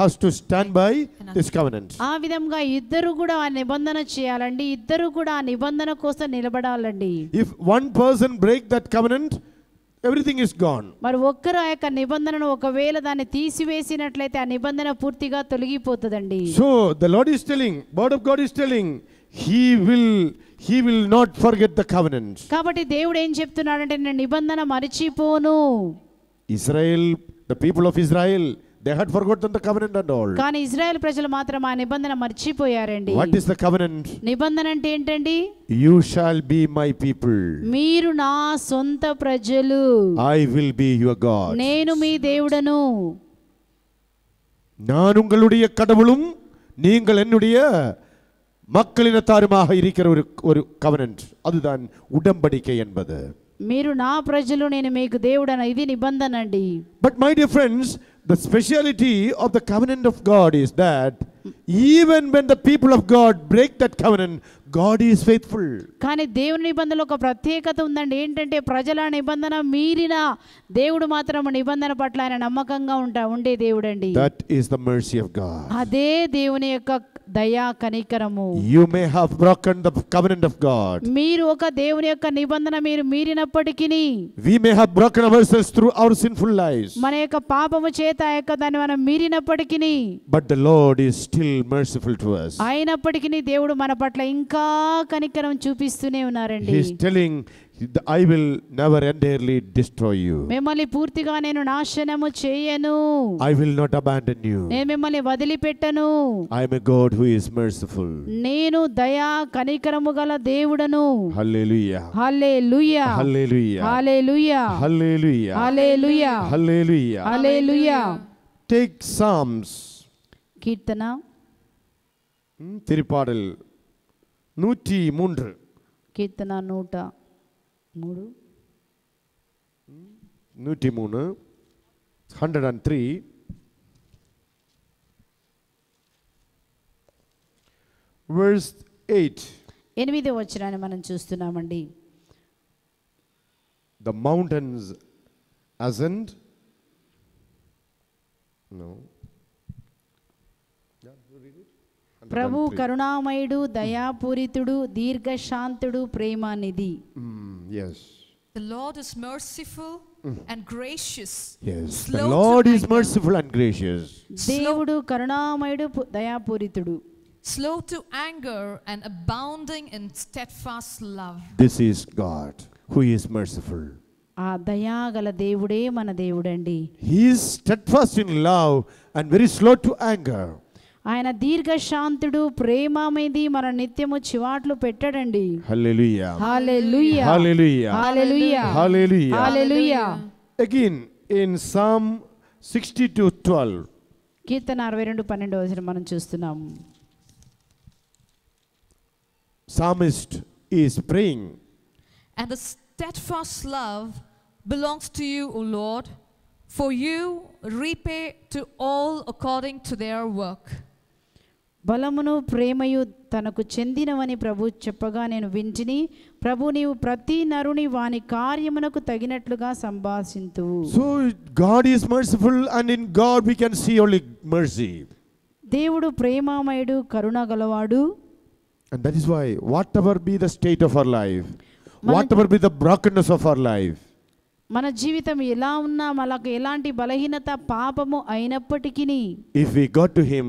has to stand by this covenant. ఆ విధంగా ఇద్దరు కూడా ఆ నిబంధన చేయాలండి. ఇద్దరు కూడా ఆ నిబంధన కోసం నిలబడాలండి. If one person break that covenant, everything is gone. మరి ఒక్కరు ఆ యొక్క నిబంధనను ఒకవేళ దాన్ని తీసివేసినట్లయితే ఆ నిబంధన పూర్తిగా తొలగిపోతుందండి. So the Lord is telling, word of God is telling, he will not forget the covenant. కాబట్టి దేవుడు ఏం చెప్తున్నాడంటే నేను నిబంధన మరిచిపోను. Israel, the people of Israel, they had forgotten the covenant and all. కానీ ఇజ్రాయెల్ ప్రజలు మాత్రం ఆ నిబంధన మర్చిపోయారండి. What is the covenant? నిబంధన అంటే ఏంటండి? You shall be my people. మీరు నా సొంత ప్రజలు. I will be your God. నేను మీ దేవుడను. நான் உங்களுடைய கடவுளும் நீங்கள் என்னுடைய மக்களினத்தாருமாக இருக்கிற ஒரு covenant. அதுதான் உடன்படிக்கை என்பது. మీరు నా ప్రజలు, నేను మీకు దేవుడను. ఇది నిబంధన అండి. But my dear friends, the speciality of the covenant of God is that even when the people of God break that covenant, God is faithful. కానీ దేవుని నిబంధనలో ఒక ప్రత్యేకత ఉందండి. ఏంటంటే ప్రజల నిబంధన మీరిన దేవుడు మాత్రం నిబంధన పట్ల ఆయన నమ్మకంగా ఉండే దేవుడండి. That is the mercy of God. అదే దేవుని యొక్క దయా కనికరము. You may have broken the covenant of God. మీరు ఒక దేవుని యొక్క నిబంధన మీరు మీరినప్పటికీ, We may have broken ourselves through our sinful lives. మన యొక్క పాపము చేత ఆ యొక్క దాన్ని మనం మీరినప్పటికీ, But the Lord is still merciful to us. అయినప్పటికీ దేవుడు మన పట్ల ఇంకా కనికరం చూపిస్తూనే ఉన్నారండి. He is telling, I will never entirely destroy you. మిమ్మల్ని పూర్తిగా నేను నాశనము చేయను. I will not abandon you. నేను మిమ్మల్ని వదిలిపెట్టను. I am a God who is merciful. నేను దయా కనికరము గల దేవుడను. Hallelujah. హల్లెలూయా. Hallelujah. హల్లెలూయా. Hallelujah. హల్లెలూయా. Hallelujah. హల్లెలూయా. Take Psalms. కీర్తన తిరుపాడల్ 103. కీర్తన 103 103 verse 8. 8వ వచనాన్ని మనం చూస్తున్నామండి. The mountains ascend. No. ప్రభు కరుణామయుడు, దయాపూరితుడు, దీర్ఘశాంతుడు, ప్రేమానిధి. Yes. The Lord is merciful and gracious. Yes. The Slow to Lord is anger. merciful and gracious. దేవుడు కరుణామయుడు, దయాపూరితుడు. Slow to anger and abounding in steadfast love. This is God who is merciful. ఆ దయాగల దేవుడే మన దేవుడండి. He is steadfast in love and very slow to anger. ఆయన దీర్ఘశాంతుడు, ప్రేమమేది, మన నిత్యము చివాట్లు పెట్టడండి. Hallelujah. Hallelujah. Hallelujah. Hallelujah. Hallelujah. Hallelujah. Again in Psalm 62:12. కీర్తన 62:12 మనం చూస్తున్నాము. Psalmist is praying. And the steadfast love belongs to you, O Lord, for you repay to all according to their work. బలమును ప్రేమయు తనకు చెందినవని ప్రభు చెప్పగా నేను వింటిని. ప్రభు నీవు ప్రతి నరుని వాని కార్యమునకు తగినట్లుగా సంభాషింతువు. So God is merciful and in God we can see only mercy. దేవుడు ప్రేమామయుడు, కరుణ గలవాడు. And that is why whatever be the state of our life, whatever be the brokenness of our life, మన జీవితం ఎలా ఉన్నా, మనకు ఎలాంటి బలహీనత పాపము అయినప్పటికీ, if we go to him,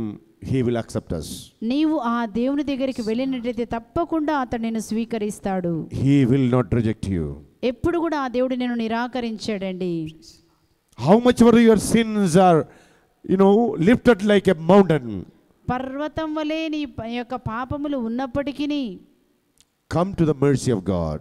he will accept us. నీవు ఆ దేవుని దగ్గరికి వెళ్ళినట్లయితే తప్పకుండా అతడు నిన్ను స్వీకరిస్తాడు. He will not reject you. ఎప్పుడు కూడా ఆ దేవుడు నిన్ను నిరాకరించాడండి. How much ever your sins are, lifted like a mountain, పర్వతం వలె నీ యొక్క పాపములు ఉన్నప్పటికీ, come to the mercy of God.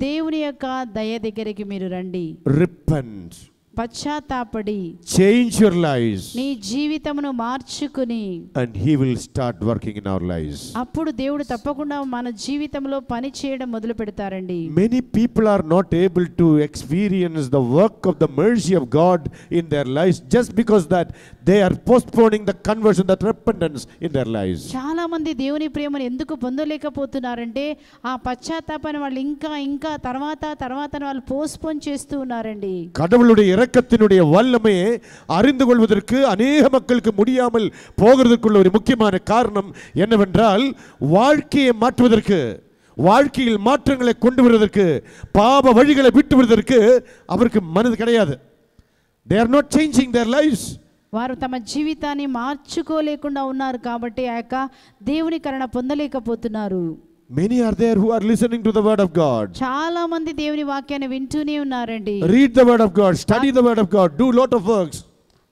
దేవుని యొక్క దయ దగ్గరికి మీరు రండి. Repent పశ్చాత్తాపడి change your lives, నీ జీవితమును మార్చుకుని and He will start working in our lives. అప్పుడు దేవుడు తప్పకుండా మన జీవితంలో పని చేయడం మొదలు పెడతారండి. Many people are not able to experience the work of the mercy of God in their lives just because that they are postponing the conversion, that repentance in their lives. చాలా మంది దేవుని ప్రేమను ఎందుకు పొందలేకపోతున్నారంటే ఆ పశ్చాత్తాపాన్ని వాళ్ళు ఇంకా తర్వాత వాళ్ళు పోస్ట్పోన్ చేస్తూ ఉన్నారండి. கடவுளுடைய இரக்கத்தினுடைய வல்லமையை அறிந்து கொள்வதற்கு அநேக மக்களுக்கு முடியாமல் போகிறதுக்குள்ள ஒரு முக்கியமான காரணம் என்னவென்றால், வாழ்க்கையை மாற்றுவதற்கு, வாழ்க்கையில் மாற்றங்களை கொண்டு வருவதற்கு, பாவ வழிகளை விட்டு வருவதற்கு அவருக்கு மனது கிடையாது. They are not changing their lives. వారు తమ జీవితాన్ని మార్చుకోలేకుండా ఉన్నారు కాబట్టి ఆ యొక్క దేవుని కరుణ పొందలేకపోతున్నారు. Many are there who are listening to the word of God. చాలా మంది దేవుని వాక్యాన్ని వింటూనే ఉన్నారండి. Read the word of God, study the word of God, do lot of works.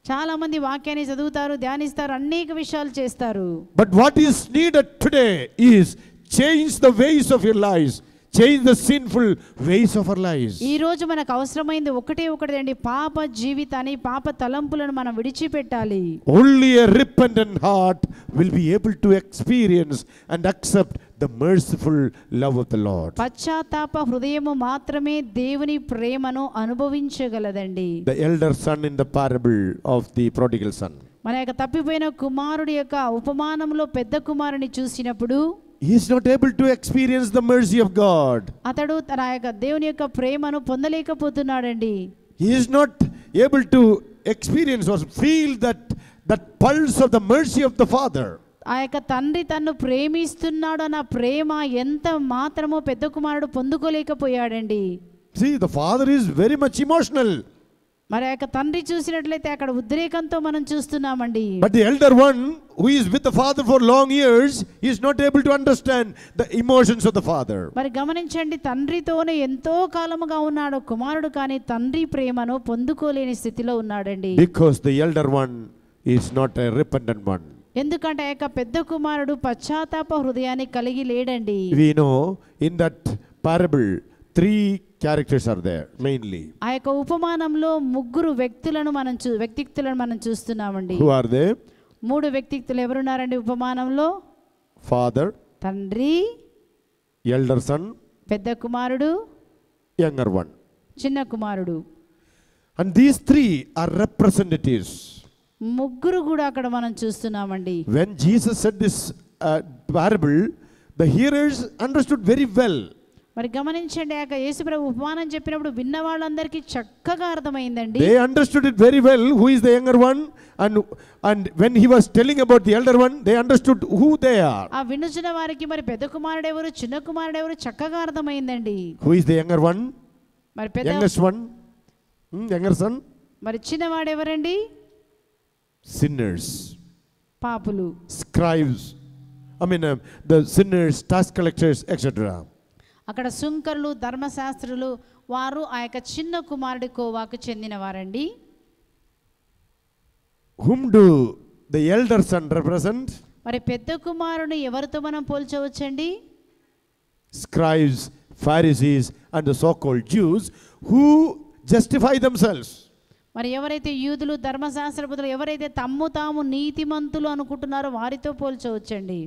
చాలా మంది వాక్యాన్ని చదువుతారు, ధ్యానిస్తారు, అనేక విషయాలు చేస్తారు. But what is needed today is change the ways of your lives. Change the sinful ways of our lives. ఈ రోజు మనకు అవసరమైంది ఒకటేండి, పాప జీవితాన్ని, పాప తలంపులను మనం విడిచిపెట్టాలి. Only a repentant heart will be able to experience and accept the merciful love of the Lord. పశ్చాత్తాప హృదయము మాత్రమే దేవుని ప్రేమను అనుభవించగలదండి. The elder son in the parable of the prodigal son. మన యొక్క తప్పిపోయిన కుమారుడి యొక్క ఉపమానంలో పెద్ద కుమారుని చూసినప్పుడు he is not able to experience the mercy of God. అతడు తన యొక్క దేవుని యొక్క ప్రేమను పొందలేకపోతున్నాడండి. He is not able to experience or feel that pulse of the mercy of the Father. ఆ యొక్క తండ్రి తన్ను ప్రేమిస్తున్నాడు అన్న ప్రేమ ఎంత మాత్రమో పెద్ద కుమారుడు పొందుకోలేకపోయాడండి. See, the father is very much emotional. మరి ఆ యొక్క తండ్రి చూసినట్లయితే అక్కడ ఉద్రేకంతో మనం చూస్తున్నామండి. But the elder one who is with the father for long years is not able to understand the emotions of the father. మరి గమనించండి, తండ్రితోనే ఎంతో కాలముగా ఉన్నాడు కుమారుడు, కానీ తండ్రి ప్రేమను పొందుకోలేని స్థితిలో ఉన్నాడండి. Because the elder one is not a repentant one. ఎందుకంటే ఆ యొక్క పెద్ద కుమారుడు పశ్చాత్తాప హృదయాన్ని కలిగి లేడండి. We know in that parable 3 characters are there mainly. ఆ యొక్క ఉపమానంలో ముగ్గురు వ్యక్తులను మనం చూస్తున్నామండి. Who are they? 3 వ్యక్తిత్తులు ఎవరున్నారండి ఉపమానంలో? Father, తండ్రి, elder son, పెద్ద కుమారుడు, younger one. చిన్న కుమారుడు. And these 3 are representatives. ముగ్గురు కూడా అక్కడ మనం చూస్తున్నామండి. When Jesus said this parable, the hearers understood very well. మరి గమనించండి, ఆ యొక్క యేసుప్రభు ఉపమానం చెప్పినప్పుడు విన్న వాళ్ళందరికీ చక్కగా అర్థమైందండి. They understood it very well who is the younger one, and when he was telling about the elder one, they understood who they are. ఆ వినుచున్న వారికి మరి పెద్ద కుమారుడు ఎవరు, చిన్న కుమారుడు ఎవరు చక్కగా అర్థమైందండి. Who is the younger one? మరి పెద్ద Youngest one? Younger son? మరి చిన్నవాడు ఎవరండి? Sinners, పాపులు, scribes, the sinners, tax collectors, etc. అక్కడ సుంకరులు, ధర్మశాస్త్రులు, వారు ఆ యొక్క చిన్న కుమారుడి కోవాకు చెందిన వారండి. Whom do the elder son represent? మరి పెద్ద కుమారుని ఎవరితో మనం పోల్చవచ్చండి? Scribes, Pharisees, and the so-called Jews who justify themselves. మరి ఎవరైతే యూదులు, ధర్మశాస్త్రబోధులు ఎవరైతే తమ్ము తాము నీతిమంతులు అనుకుంటున్నారో వారితో పోల్చవచ్చండి.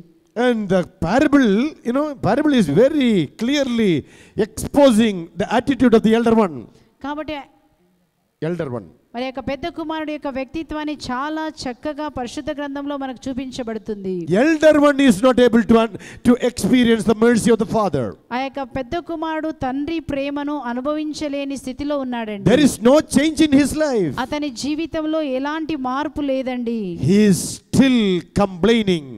And the parable is very clearly exposing the attitude of the elder one. కాబట్టి Elder one. మరి యొక్క పెద్ద కుమారుడి యొక్క వ్యక్తిత్వాన్ని చాలా చక్కగా పరిశుద్ధ గ్రంథంలో మనకు చూపించబడుతుంది. Elder one is not able to experience the mercy of the father. ఆ యొక్క పెద్ద కుమారుడు తండ్రి ప్రేమను అనుభవించలేని స్థితిలో ఉన్నాడండి. There is no change in his life. అతని జీవితంలో ఎలాంటి మార్పు లేదండి. He is still complaining.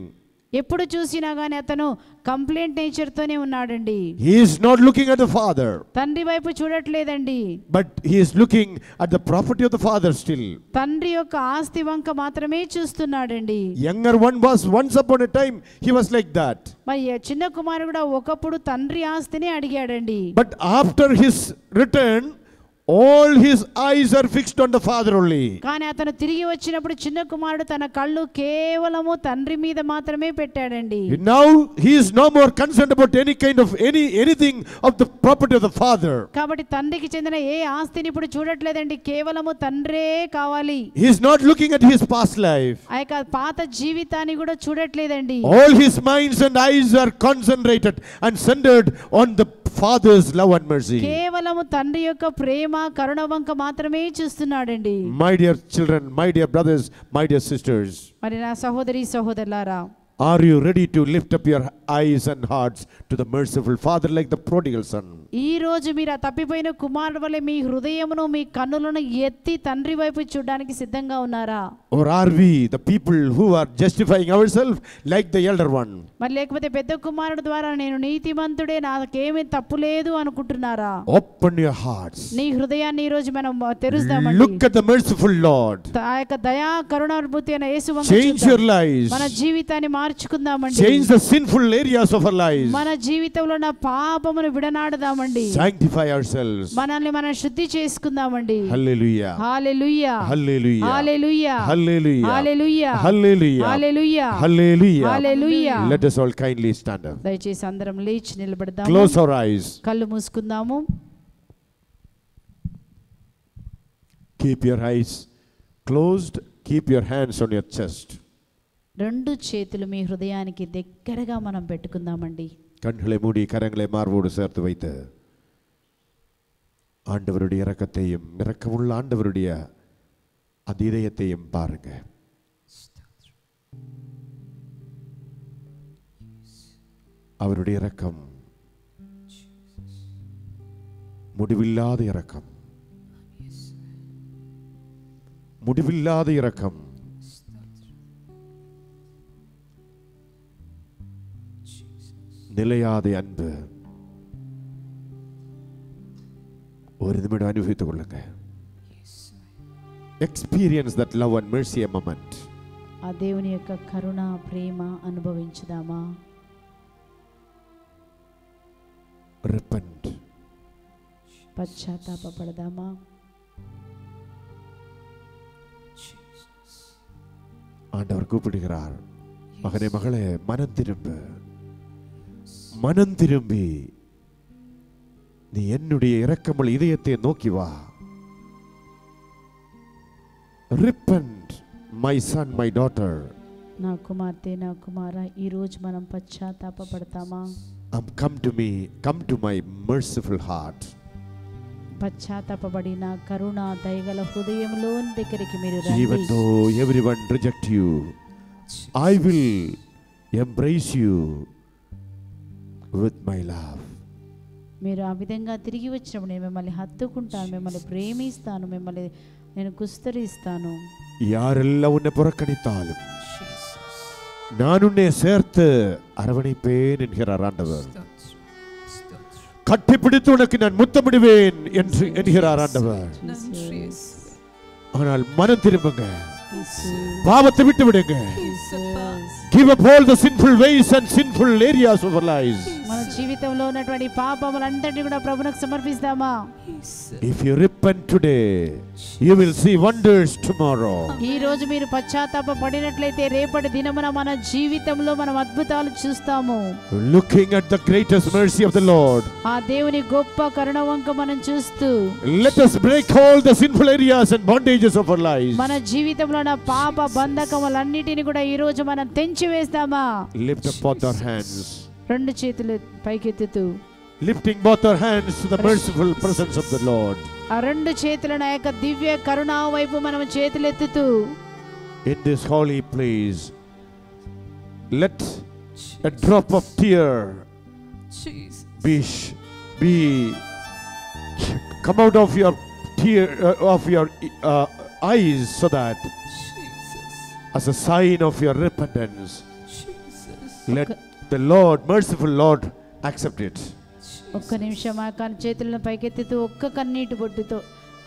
ఎప్పుడు చూసినా గానీ అతను కంప్లైంట్ నేచర్ తోనే ఉన్నాడండి. He is not looking at the father. తండ్రి వైపు చూడట్లేదండి. But he is looking at the property of the father still. తండ్రి యొక్క ఆస్తి వంక మాత్రమే చూస్తున్నాడండి. Younger one was once upon a time he was like that. మరి చిన్న కుమారుడు కూడా ఒకప్పుడు తండ్రి ఆస్తిని అడిగాడండి. But after his return, all his eyes are fixed on the father only. కానీ అతను తిరిగి వచ్చినప్పుడు చిన్న కుమారుడు తన కళ్ళు కేవలము తండ్రి మీద మాత్రమే పెట్టాడండి. Now he is no more concerned about any kind of anything of the property of the father. కాబట్టి తండ్రికి చెందిన ఏ ఆస్తిని ఇప్పుడు చూడట్లేదండి, కేవలము తండ్రే కావాలి. He is not looking at his past life. ఆ యొక్క పాత జీవితాన్ని కూడా చూడట్లేదండి. All his minds and eyes are concentrated and centered on the father's love and mercy. కేవలము తండ్రి యొక్క ప్రేమ కరుణ వంక మాత్రమే చూస్తున్నాడండి. My dear children, my dear brothers, my dear sisters, మరి నా సహోదరి సహోదరులారా, are you ready to lift up your eyes and hearts to the merciful father like the prodigal son? ఈ రోజు మీరు ఆ తప్పిపోయిన కుమారుడు వలె మీ హృదయమును మీ కన్నులను ఎత్తి తండ్రి వైపు చూడడానికి సిద్ధంగా ఉన్నారా? Or are we the people who are justifying ourselves like the elder one? మరి లేకపోతే పెద్ద కుమారుడు ద్వారా నేను నీతిమంతుడే, నాకేమీ తప్పు లేదు అనుకుంటున్నారా? Open your hearts. నీ హృదయాన్ని ఈ రోజు మనం తెరుస్తామండి. Look at the merciful Lord. ఆ యొక్క దయా కరుణానుభూతి అయిన యేసు వంక Change your lives. మన జీవితాన్ని మార్చుకుందామండి. Change the sinful areas of our lives. మన జీవితంలో ఉన్న పాపమును విడనాడదామండి. Sanctify ourselves. మనల్ని మనం శుద్ధి చేసుకుందామండి. Hallelujah. హల్లెలూయా. Hallelujah. హల్లెలూయా. Hallelujah. హల్లెలూయా. Hallelujah. హల్లెలూయా. Hallelujah. హల్లెలూయా. Let us all kindly stand up. దయచేసి అందరం లేచి నిలబడదాము. Close our eyes. కళ్ళు మూసుకుందాము. Keep your eyes closed. Keep your hands on your chest. రెండు చేతులు మీ హృదయానికి దగ్గరగా మనం పెట్టుకుందామండి. கண்களை மூடி கரங்களை மார்போடு சேர்த்து வைத்து ஆண்டவருடைய இரக்கத்தையும் இரக்கமுள்ள ஆண்டவருடைய அந்த இதயத்தையும் பாருங்க. அவருடைய இரக்கம் முடிவில்லாத இரக்கம், முடிவில்லாத இரக்கம். நிலையாத அன்பு. ஒரு நிமிடம் அனுபவித்துக் கொள்ளுங்க. Experience that love and mercy a moment. ఆ దేవుని యొక్క కరుణ ప్రేమ అనుభవించుదామా? Repent. పశ్చాత్తాపపడదామా? ஆண்டவர் கூப்பிடுகிறார், மகனே மகளே மனம் திரும்பு. மனம் திரும்பி நீ என்னுடைய இரக்கமுள்ள இதயத்தை நோக்கி வா. Repent, my son, my daughter. నా కుమార్తె నా కుమారా, ఈ రోజు మనం పశ్చాత్తాపపడతామా? Come to me, come to my merciful heart. పశ్చాత్తాపబడిన కరుణ దయగల హృదయంలో దగ్గరికి మీరు Even రండి. though everyone reject you, I will embrace you with my love. మీరు ఆ విధంగా తిరిగి వచ్చినప్పుడు నేను మిమ్మల్ని హత్తుకుంటాను, మిమ్మల్ని ప్రేమిస్తాను, మిమ్మల్ని నేను కుస్తరిస్తాను. யாரெல்லாம் உன்னை புறக்கணித்தாலும் நான் உன்னை சேர்த்து அரவணைப்பேன் என்கிறார் ஆண்டவர். கட்டிப்பிடித்து உனக்கு நான் முத்தமிடுவேன் என்று என்கிறார் ஆண்டவர். ஆனால் மனம் திரும்புங்க, பாவத்தை விட்டு விடுங்க. Give up all the sinful ways and sinful areas of our lives. మన జీవితంలో ఉన్నటువంటి పాపములంతటిని కూడా ప్రభువుకు సమర్పిస్తామా? If you repent today, you will see wonders tomorrow. ఈ రోజు మీరు పశ్చాత్తాపపడినట్లయితే రేపటి దినమున మన జీవితంలో మనం అద్భుతాలు చూస్తాము. Looking at the greatest mercy of the Lord, ఆ దేవుని గొప్ప కరుణ వంక మనం చూస్తూ let us break all the sinful areas and bondages of our lives. మన జీవితంలో ఉన్న పాప బంధకములన్నిటిని కూడా ఈ రోజు మనం తెంచివేస్తామా? Lift up both our hands. రెండు చేతులు పైకెత్తుతూ Lifting both our hands to the merciful presence of the Lord. ఆ రెండు చేతులను ఆ యొక్క దివ్య కరుణ వైపు మనం చేతులెత్తుతూ In this holy place, let a drop of tear be come out of your tear of your eyes, so that as a sign of your repentance, let the Lord, merciful Lord, accept it. ఒక్క నిమిషం ఆ చేతులను పైకెత్తుతూ ఒక్క కన్నీటి బొట్టుతో,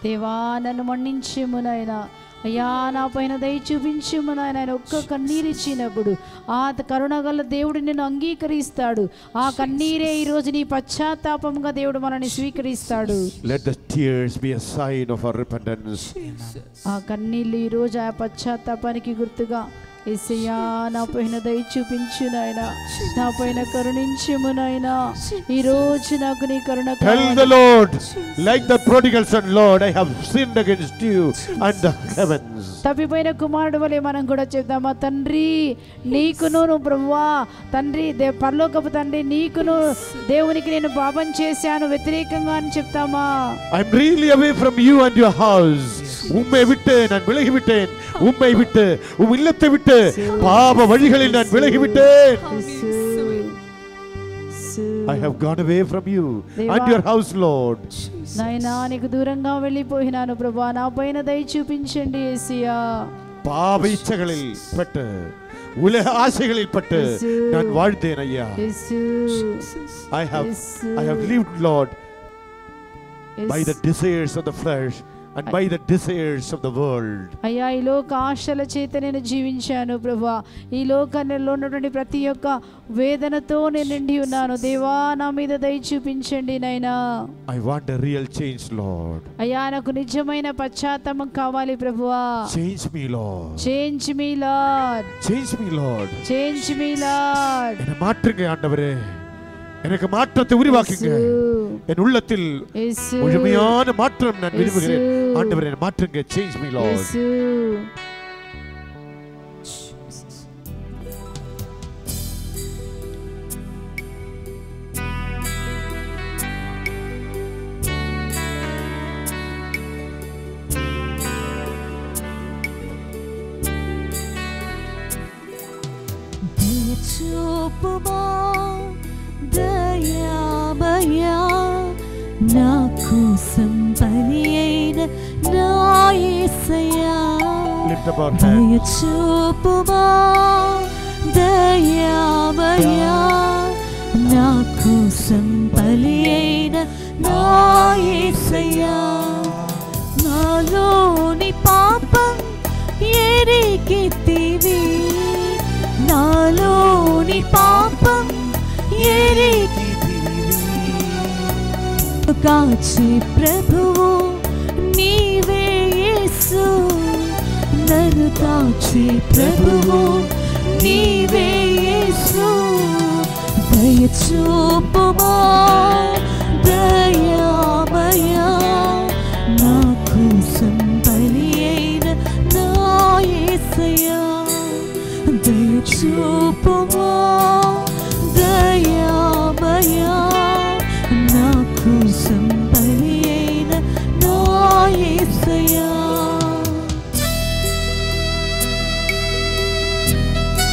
దేవా నన్ను మన్నించుము నాయనా, అయ్యా నా పైన దయ చూపించుము నాయన. ఆయన ఒక్క కన్నీరు ఇచ్చినప్పుడు ఆ కరుణగల దేవుడు నిన్ను అంగీకరిస్తాడు. ఆ కన్నీరే ఈరోజు నీ పశ్చాత్తాపంగా దేవుడు మనల్ని స్వీకరిస్తాడు. Let the tears be a sign of our repentance. ఆ కన్నీళ్ళు ఈరోజు ఆ పశ్చాత్తాపానికి గుర్తుగా యేసయ్యా నా పైన దయ చూపించు నాయన, నా పైన కరుణించుము నాయన. ఈ రోజు నాకు నీ కరుణ Tell the Lord, like the prodigal son, Lord, I have sinned against you and the heavens. తప్పిపోయిన కుమారుడు వలె మనం కూడా చెప్తామా, తండ్రి నీకును ప్రభువా, తండ్రి పరలోకపు తండ్రి నీకును దేవునికి నేను పాపం చేశాను వ్యతిరేకంగా అని చెప్తామా. I'm really away from you and your house. உம்மை விட்டு நான் விலகிவிட்டேன், உம்மை விட்டு உம் இல்லத்தை விட்டு பாவ வழிகளில் நான் விலகிவிட்டேன். I have gone away from you and your house, Lord. నాయనా నీకు దూరంగా వెళ్ళిపోయినాను ప్రభువా, నా పైన దయ చూపించండి యేసయ్యా. பாவ இச்சைகளில் பட்டு உலக ஆசைகளில் பட்டு நான் வாழ்ந்தேன் ஐயா. I have lived, Lord, by the desires of the flesh and by the desires of the world. అయ్యా ఈ లోక ఆశల చేత నేను జీవించాను ప్రభువా. ఈ లోకంలో ఉన్నటువంటి ప్రతి ఒక్క వేదనతో నేను నిండి ఉన్నాను. దేవా నా మీద దయ చూపించండి నాయనా. I want a real change, Lord. అయ్యా నాకు నిజమైన పశ్చాత్తాపం కావాలి ప్రభువా. Change me, Lord. Change me, Lord. Change me, Lord. Change me, Lord. என்னை மாற்றுங்க ஆண்டவரே, எனக்கு மாற்றத்தை உருவாக்குங்க. என் உள்ளத்தில் முழுமையான மாற்றம் நான் விரும்புகிறேன் ஆண்டவரே, என்னை மாற்றுங்க. Change me, Lord. దయామయా నా కోసం పని అయిన నా యేసయ్యా, దయ చూపుమా. దయామయా నా కోసం పని అయిన నా యేసయ్యా, నాలోని పాపం ఎరిగితివి, నాలోని పాపం ఎరిగితివి. కాచి ప్రభువు నీవే యేసు, నన్ను కాచి ప్రభువు నీవే యేసు, దయ చూపుమా. దయామయా నా కోసం బలి అయిన నా యేసయ్యా, దయ చూపుమా. దయామయా నా కోసం బలి అయిన నా యేసయ్యా.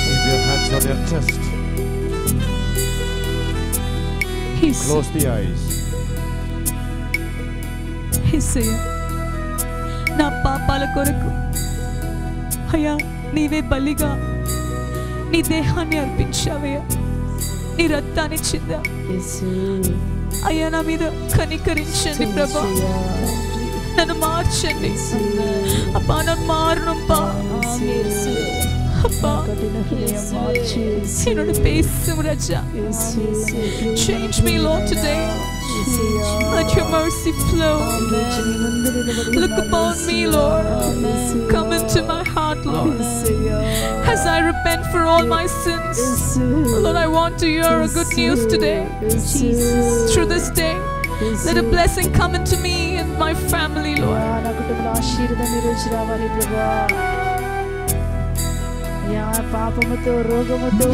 Keep your hands on your chest. Close the eyes. యేసయ్యా నా పాపాల కొరకు అయ్యా నీవే బలిగా నీ దేహాన్ని అర్పించావయ్యా, నీ రక్తాన్ని చిందా. అయ్యా నా మీద కనికరించండి ప్రభా, నన్ను మార్చండి అప్పా, నన్ను మారணும்பா அப்பா. என்னோட பேசும் ராஜா, change me Lord today. Let your mercy flow. Look upon me, Lord. Come into my heart, Lord. As I repent for all my sins, Lord, I want to hear a good news today. Through this day, let a blessing come into me and my family, Lord. పాపముతో రోగముతో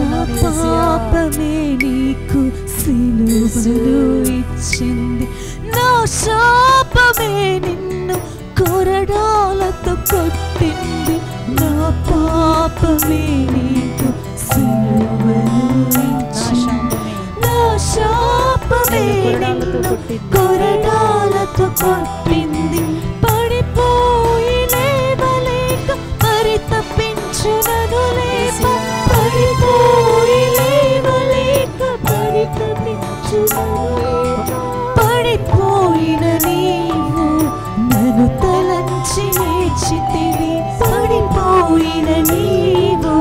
పాపమే నీకు సిలువలో ఇచ్చింది, నా శాపమే నిన్ను కొరడాలతో కొట్టింది. నా పాపమే నీకు సిలువలో ఇచ్చింది, నా శాపమే నిన్ను కొరడాలతో కొట్టింది. పడిపోయి లేవలేక పరితపించునను లేప, పడిపోయి లేవలేక పరితపించునను లేప. పడిపోయిన నీవు నన్ను తలంచి లేచితివి, పోయిన నీవు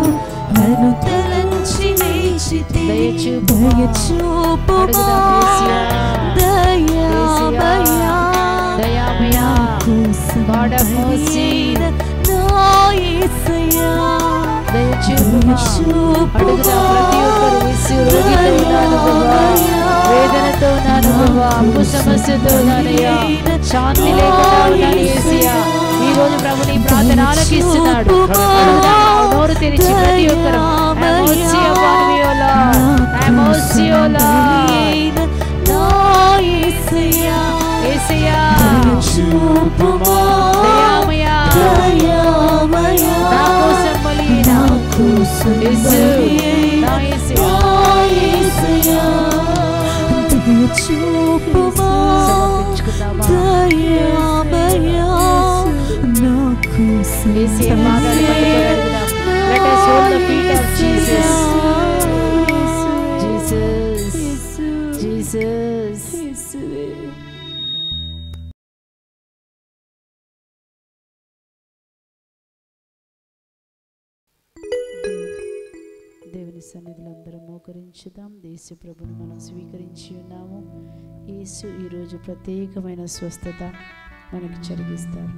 నన్ను తలంచి లేచితే దయచూపుమా దయామయా దయామయా God of mercy నా యేసయ్యా దయచూపుమా ప్రతి ఒక్కరు విసురుతో ఉన్నాను ప్రభువా వేదనతో ఉన్నాను ప్రభువా అప్పు సమస్యతో ఉన్నానయ్యా శాంతి లేకుండా ఉన్నాను యేసయ్యా ఈ రోజు ప్రభు నీ ప్రార్థన ఆలకిస్తున్నాడు నోరు తెరిచి ప్రతి ఒక్కరు అమోసియోలా యేసయ్యా యేసయ్యా దయామయా నా కోసం బలి నా కోసం యేసు నా యేసయ్యా దయచూపుమా దయామయా నా కోసం యేసయ్యా let us hold the feet of Jesus. Jesus. దేవుని సన్నిధిలో అందరం మోకరించుదాం. యేసు ప్రభుని మనం స్వీకరించి ఉన్నాము. యేసు ఈరోజు ప్రత్యేకమైన స్వస్థత మనకు జరిగిస్తారు.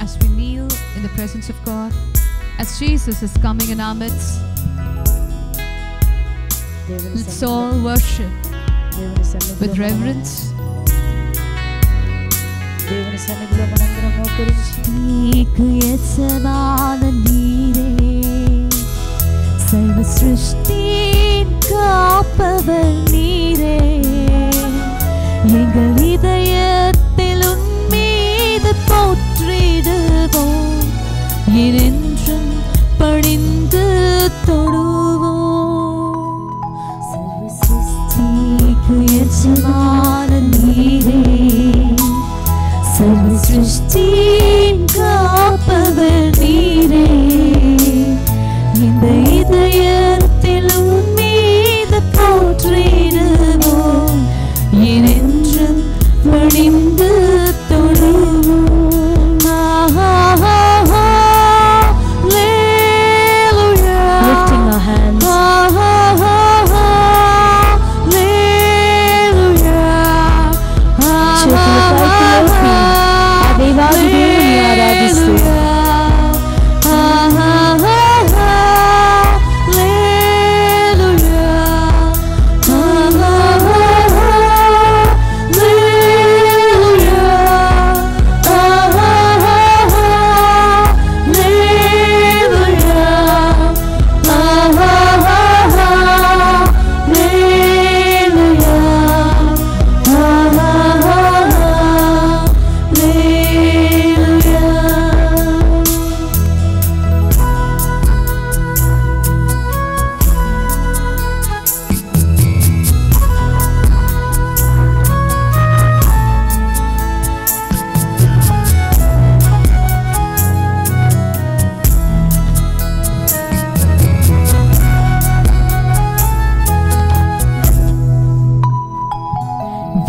As we kneel in the presence of God, as Jesus is coming in our midst, let's all worship with reverence. దేవుని సన్నిధిలో మనందరం మోకరించి నీకు యజమాన నీరే సర్వ సృష్టిயின் காப்பவர் நீரே எங்கள் இதயத்தில் உன்மீது போற்றிடுவோம் என்றும் பணிந்து தொடுவோம் சர்வ சிருஷ்டிக்கு యజమాన நீரே சர்வ சிருஷ்டியின் காப்பவர் நீரே இந்த இதயத்தில் உன்மீது போற்றிடுவோம் என்றும் பணிந்து தொடுவோம். Lifting our hands.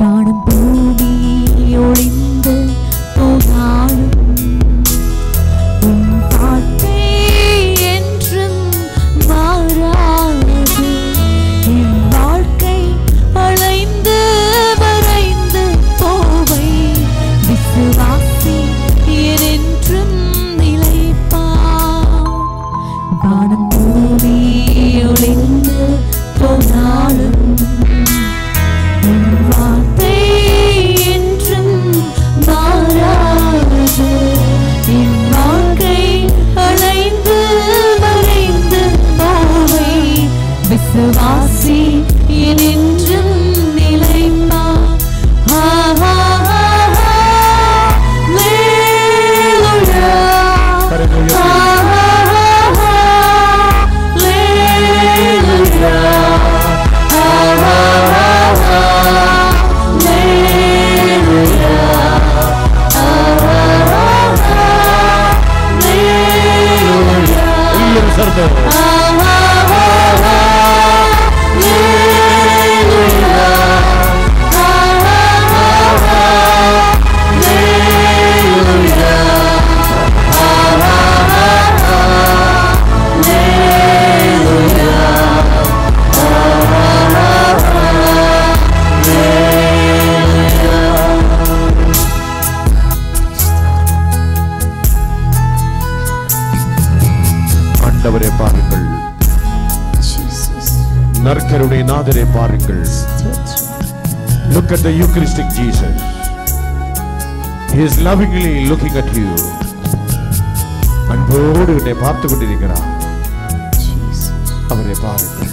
வானம் பூமி ஒளிந்து போனாலும் உன் வார்த்தை என்றும் மாறாது. என் வாழ்க்கை அலைந்து மறைந்து போவை விசுவாசி என்றும் நிலைப்பார். வானம் பூமி ஒளிந்து போனாலும் வார்த்தை என்றும் மாறாது. என் வாழ்க்கை அலைந்து மறைந்து போவை விசுவாசி என்றும் நிலைப்பார். ஆண்டவரை பாருங்கள், நற்கருணை நாதரை பாருங்கள். Look at the Eucharistic Jesus. He is lovingly looking at you. அன்போடு உன்னை பார்த்து கொண்டிருக்கிறார். அவரை பாருங்கள்.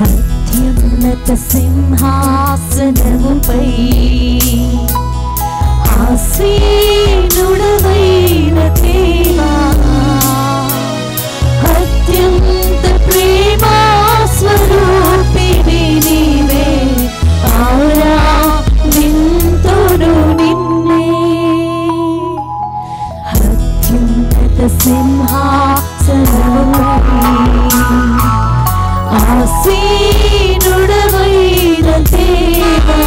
అత్యున్నత సింహాసనముపై ఆసీనుడవైన దేవా, అత్యంత ప్రేమా స్వరూపిణి నీవే, ఆరాధింతును నిన్నే. అత్యున్నత సింహాసనముపై ఆసీనుడవైన దేవా,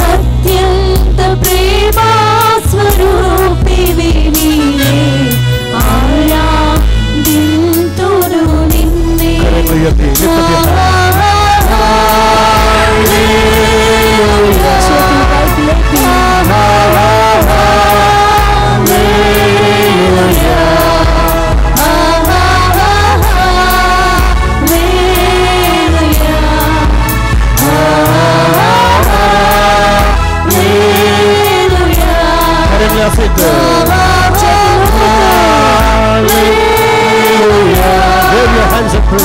అత్యంత ప్రేమా స్వరూపివి నీవే, ఆరాధింతును నిన్నే. Wave your hands and pray.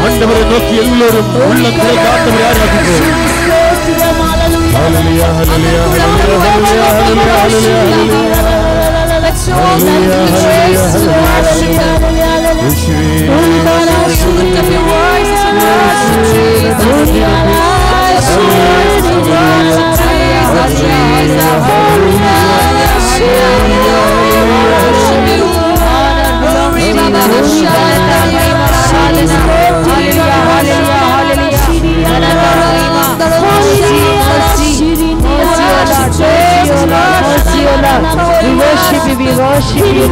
ஆண்டவரை நோக்கி எல்லோரும் உள்ளத்தை ஆண்டவரை ஆராதிப்போம். ஹல்லேலூயா ஹல்லேலூயா ஹல்லேலூயா ஹல்லேலூயா ஹல்லேலூயா. Let's all lift up your voices and worship Jesus. We worship you, we worship you.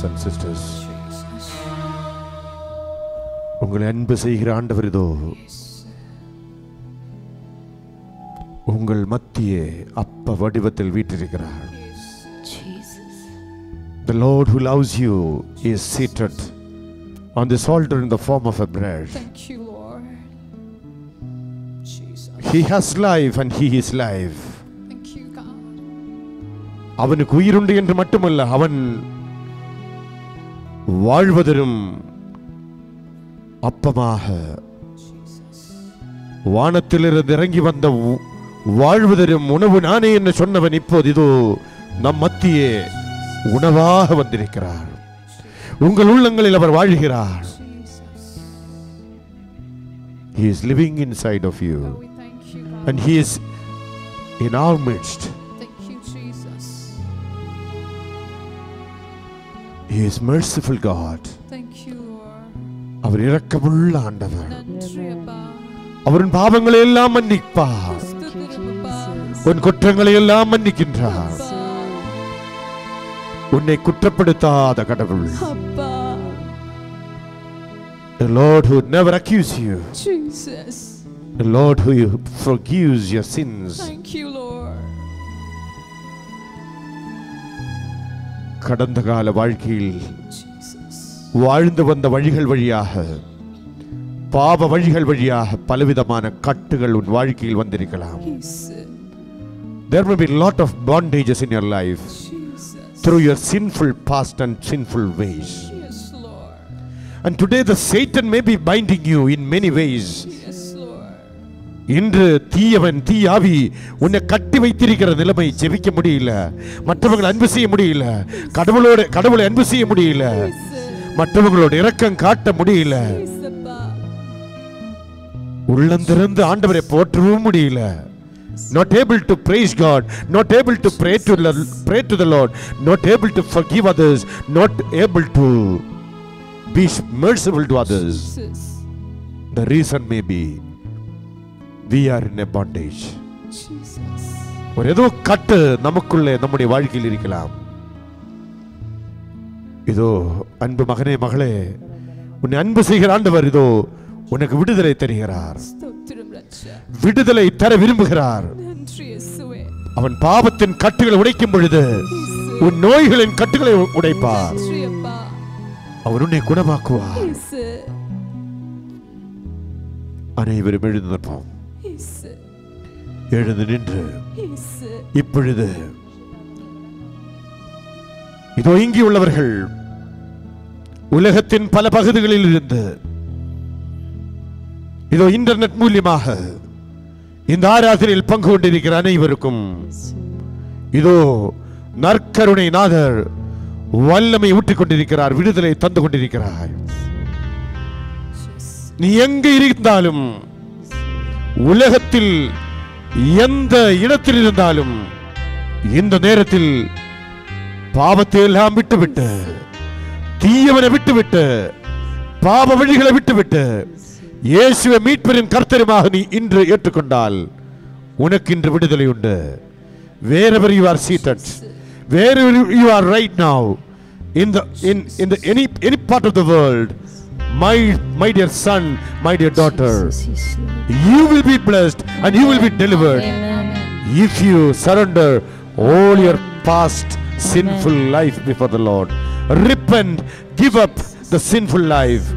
And sisters, உங்களை அன்பு செய்கிற ஆண்டவர் இதோ உங்கள் மத்தியே அப்ப வடிவத்தில் வீற்றிருக்கிறார். The Lord who loves you is seated on this altar in the form of a bread. Thank you, Lord. Jesus. He has life and he is life. Thank you, God. அவனுக்கு உயிருண்டு என்று மட்டுமல்ல, அவன் வாழ்வதரும் அப்பமாக வானத்திலிருந்து இறங்கி வந்த வாழ்வதரும் உணவு நானே என்று சொன்னவன் இப்போது இதோ நம் மத்தியே உணவாக வந்திருக்கிறார். உங்கள் உள்ளங்களில் அவர் வாழ்கிறார். He is living inside of you. We thank you, God. And He is in our midst. Thank you, Jesus. He is merciful God. Thank you, Lord. அவர் இரக்கமுள்ள ஆண்டவர். நன்றி அப்பா. அவரின் பாவங்களை எல்லாம் மன்னிப்பார். உன் குற்றங்களை எல்லாம் மன்னிக்கின்றார். உன்னை குற்றப்படுத்தாத கடவுள். The Lord who never accuse you. Jesus. The Lord who forgives your sins. Thank you, Lord. கடந்த கால வாழ்க்கையில் வாழ்ந்து வந்த வழிகள் வழியாக, பாவ வழிகள் வழியாக பலவிதமான கட்டுகள் உன் வாழ்க்கையில் வந்திருக்கலாம். There may be a lot of bondages in your life through your sinful past and sinful ways. Yes, Lord. And today the Satan may be binding you in many ways. Yes, Lord. இன்று தீயவன் தீயாவி உன்னை கட்டி வைத்திருக்கிற நிலைமை, ஜெபிக்க முடியல, மற்றவங்களை அன்பு செய்ய முடியல, கடவுளை அன்பு செய்ய முடியல, மற்றவங்களோட இரக்கம் காட்ட முடியல, உள்ளந்திருந்து ஆண்டவரை போற்றவும் முடியல. Not able to praise God, not able to pray to the Lord, not able to forgive others, not able to be merciful to others. The reason may be we are in a bondage. ஒரு ஏதோ கட்டு நமக்குள்ளே நம்முடைய வாழ்க்கையில் இருக்கலாம். இதோ அன்பு மகனே மகளே, உன்னை அன்பு செய்கிற ஆண்டவர் இதோ உனக்கு விடுதலை தருகிறார், விடுதலை தர விரும்புகிறார். அவன் பாவத்தின் கட்டுகளை உடைக்கும் பொழுது உன் நோய்களின் கட்டுகளை உடைப்பார். அவர் உன்னை குணமாக்குவார். அனைவரும் எழுந்து நிற்போம். எழுந்து நின்று இப்பொழுது இதோ இங்கே உள்ளவர்கள் உலகத்தின் பல பகுதிகளில் இருந்து இதோ இன்டர்நெட் மூலமாக இந்த ஆராதனையில் பங்கு கொண்டிருக்கிற அனைவருக்கும் இதோ நற்கருணை நாதர் வல்லமை ஊற்றிக் கொண்டிருக்கிறார், விடுதலை தந்து கொண்டிருக்கிறார். நீ எங்க இருந்தாலும், உலகத்தில் எந்த இடத்தில் இருந்தாலும், இந்த நேரத்தில் பாவத்தை எல்லாம் விட்டுவிட்டு, தீயவனை விட்டுவிட்டு, பாவ வழிகளை விட்டுவிட்டு இயேசுவை மீட்பரின் கர்த்தருமாக நீ இன்று ஏற்றுக்கொண்டால் உனக்கு இன்று விடுதலை உண்டு. Wherever you are seated, wherever you are right now, in any part of the world, my dear son, my dear daughter, you will be blessed and you will be delivered. If you surrender all your past sinful life before the Lord, repent, give up the sinful life,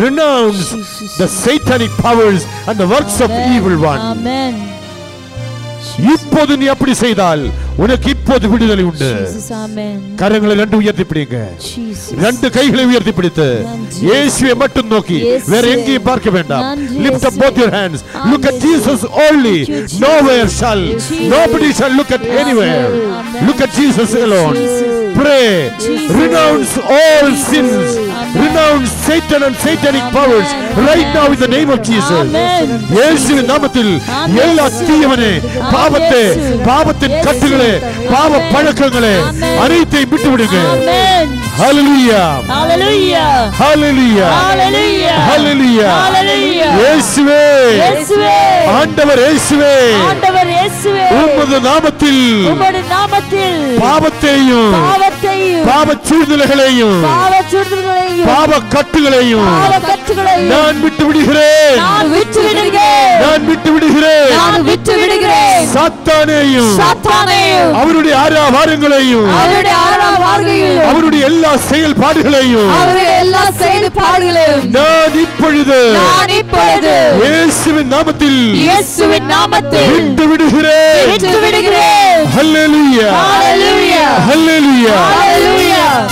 renounce the satanic powers and the works of evil one. Amen. இப்போது நீ அப்படி செய்தால் உனக்கு இப்போது விடுதலை உண்டு. கரங்களை ரெண்டு உயர்த்தி பிடிங்க. ரெண்டு கைகளை உயர்த்தி பிடித்து இயேசுவை மட்டும் நோக்கி, வேற எங்கேயும் பார்க்க வேண்டாம். Lift up both your hands. Look at Jesus only. Nowhere shall, nobody shall look at anywhere. Look at Jesus alone. Pray. Renounce all sins. Renounce Satan and satanic powers right now in the name of Jesus. இயேசுவின் நாமத்தில் எல்லா தீயவனே, பாவத்தின் கட்டுகளே, பாவ பழக்கங்களே அனைத்தையும் விட்டு விடுங்க. ஹalleluya, ஹalleluya, ஹalleluya, ஹalleluya, ஹalleluya, ஹalleluya. இயேசுவே, இயேசுவே, ஆண்டவர் இயேசுவே, ஆண்டவர் இயேசுவே, உம்முடைய நாமத்தில் பாவத்தையும் பாவ சூழ்நிலைகளையும் பாவ கட்டுகளையும் நான் விட்டு விடுகிறேன், நான் விட்டு விடுகிறேன். சாத்தானையும் அவருடைய ஆராவாரங்களையும் அவருடைய எல்லா செயல்பாடுகளையும் நான் இப்பொழுது இயேசுவின் நாமத்தில் விட்டு விடுகிறேன். ஹல்லேலூயா, ஹல்லேலூயா, ஹல்லேலூயா.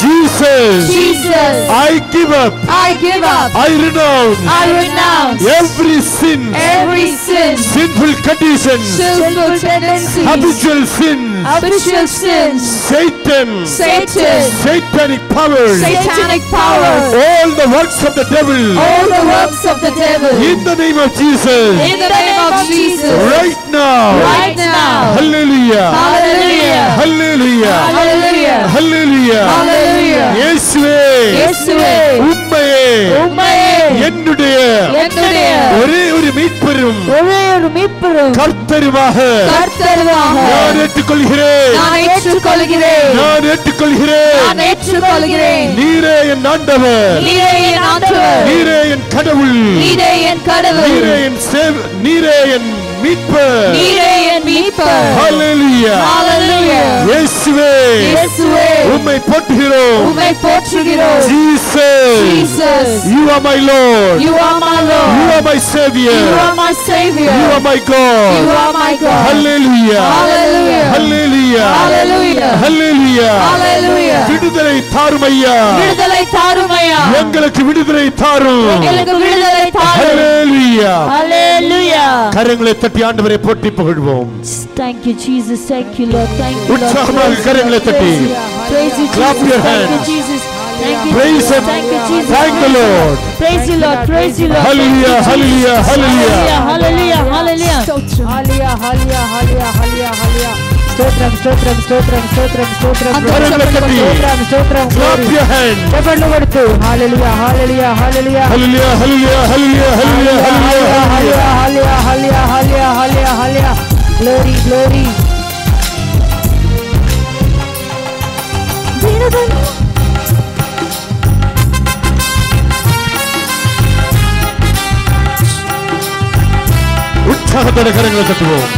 Jesus Jesus, Jesus, I give up, I give up, I renounce every sin, sinful conditions, sinful tendencies, habitual sins, Satan, satanic powers, all the works of the devil, in the name of Jesus, right now, hallelujah, hallelujah, hallelujah, Yeshuve, உம்மையே என்னுடைய ஒரே ஒரு மீட்பரும் கர்த்தருமாக நான் ஏற்றுக்கொள்கிறேன். நீரே என் ஆண்டவர், நீரே என் கடவுள், நீரே என் மீட்பர். ஹல்லேலூயா, இயேசுவே உம்மை போற்றுகிறோம். Jesus, you are my Lord, you are my Savior, you are my God. Hallelujah, hallelujah, hallelujah. விடுதலை தாரும் ஐயா, எங்களுக்கு விடுதலை தாரும். Hallelujah. கரங்களை தட்டி ஆண்டவரை போற்றி புகழ்வோம். Thank you Jesus, thank you Lord, thank you Lord. உற்சாகமாக கரங்களை தட்டி praise you, clap your hands. Thank you Jesus, thank you Praise Him. thank you Jesus, Thank the Lord. praise you Lord, praise you Lord. Hallelujah, hallelujah, hallelujah. Hallelujah. Stotram. కరங்களை తట్టి clap your hands. Hallelujah, hallelujah, hallelujah. Hallelujah, hallelujah, hallelujah, hallelujah. Glory. உற்சாகத்தோட கரங்களை தட்டுவோம்.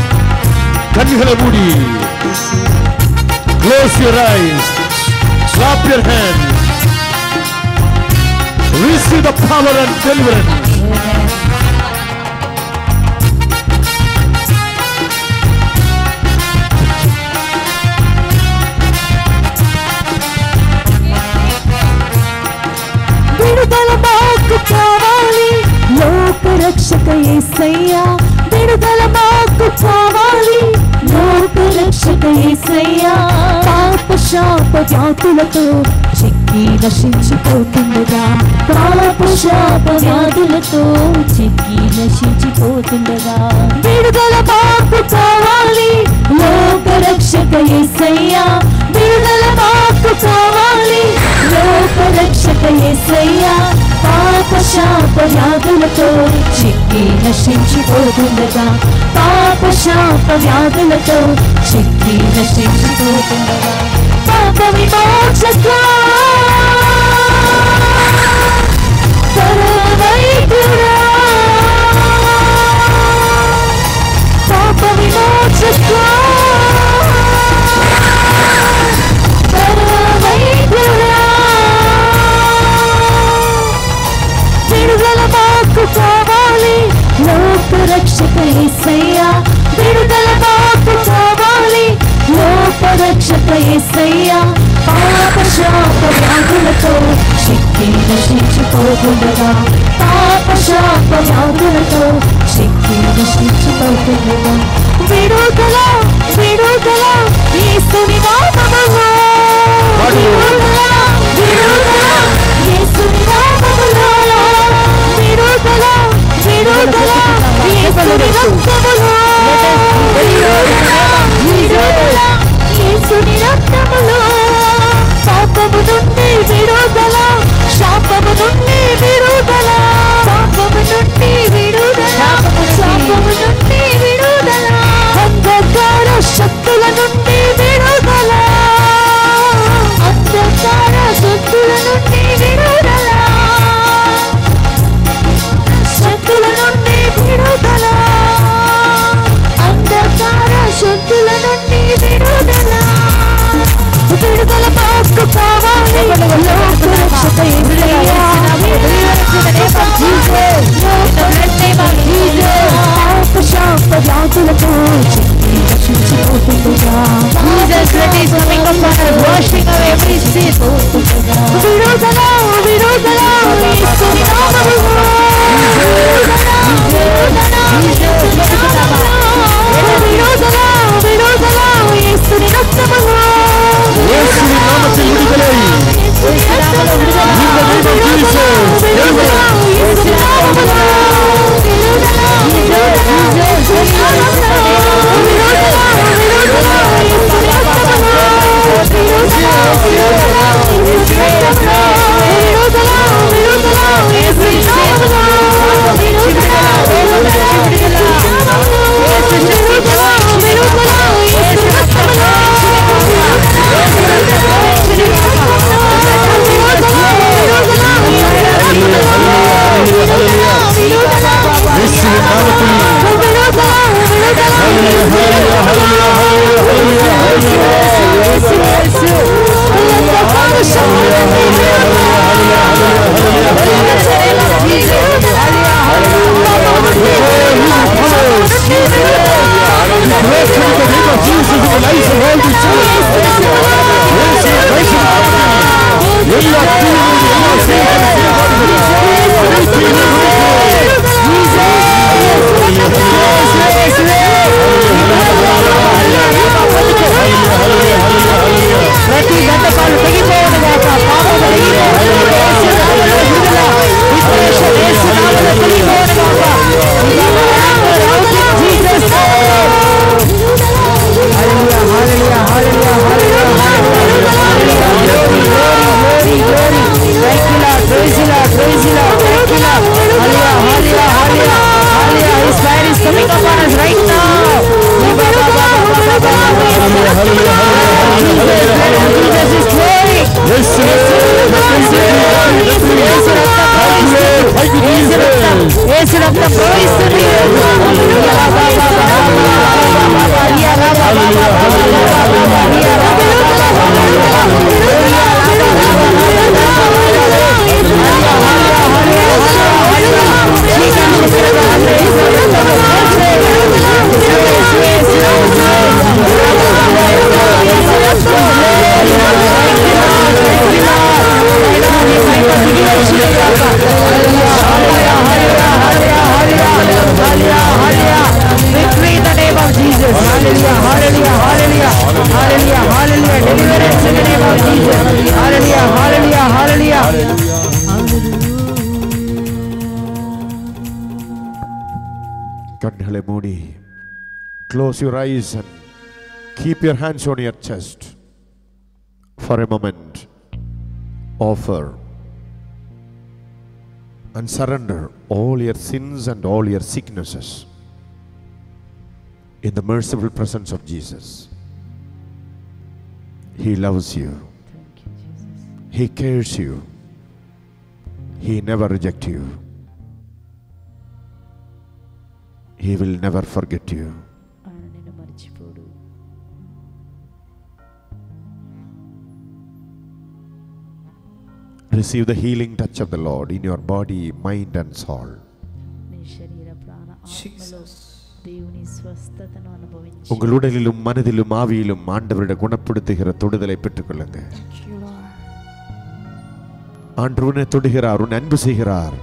கண்களை மூடி, close your eyes, clap your hands, receive the power and deliverance. విడుదల మాకు కావాలి లోక రక్షక యేసయ్యా, విడుదల మాకు కావాలి లోక రక్షక యేసయ్యా. పాప శాప వ్యాధులతో చిక్కి నశించిపోతుండగా, పాప శాప వ్యాధులతో చిక్కి నశించిపోతుండగా, విడుదల మాకు కావాలి లోక రక్షక యేసయ్యా, విడుదల మాకు కావాలి లోక రక్షక యేసయ్యా. పాప శాప వ్యాధులతో చిక్కి నశించిపోతుండగా, పాప శాప వ్యాధులతో చిక్కి నశించిపోతుండగా, పాప విమోచక పరమైతుడా, పాప విమోచక పరమైతుడా, విడుదల మాకు కావాలి లోక రక్షక యేసయ్యా, విడుదల మాకు కావాలి లోక రక్షక యేసయ్యా. పాప శాప వ్యాధులతో చిక్కి నశించిపోతుండగా, పాప శాప వ్యాధులతో చిక్కి నశించిపోతుండగా, విడుదల యేసుని నామములో, విడుదల యేసుని నామములో, విడుదల యేసుని రక్తములో, విడుదల యేసుని రక్తములో. పాపము నుండి విడుదల, శాపము నుండి విడుదల, పాపము నుండి విడుదల, శాపము నుండి విడుదల, అంధకార శక్తుల నుండి విడుదల, అంధకార శక్తుల నుండి విడుదల, శక్తుల నుండి విడుదల, అంధకార శక్తుల నుండి విడుదల. విడుదల మాకు కావాలి లోక రక్షక యేసయ్యా, పాప శాప వ్యాధులతో చిక్కి నశించిపోతుండగా, close your eyes and keep your hands on your chest for a moment. Offer and surrender all your sins and all your sicknesses in the merciful presence of Jesus. He loves you. He cares you. He never rejects you. He will never forget you. Receive the healing touch of the Lord in your body, mind and soul. உங்கள் உடலிலும் மனதிலும் ஆவியிலும் ஆண்டவருடைய குணப்படுத்துகிற தொடுதலை பெற்றுக்கொள்ளுங்க. ஆண்டவர் உன்னை தொடுகிறார், உன்னை அன்பு செய்கிறார்.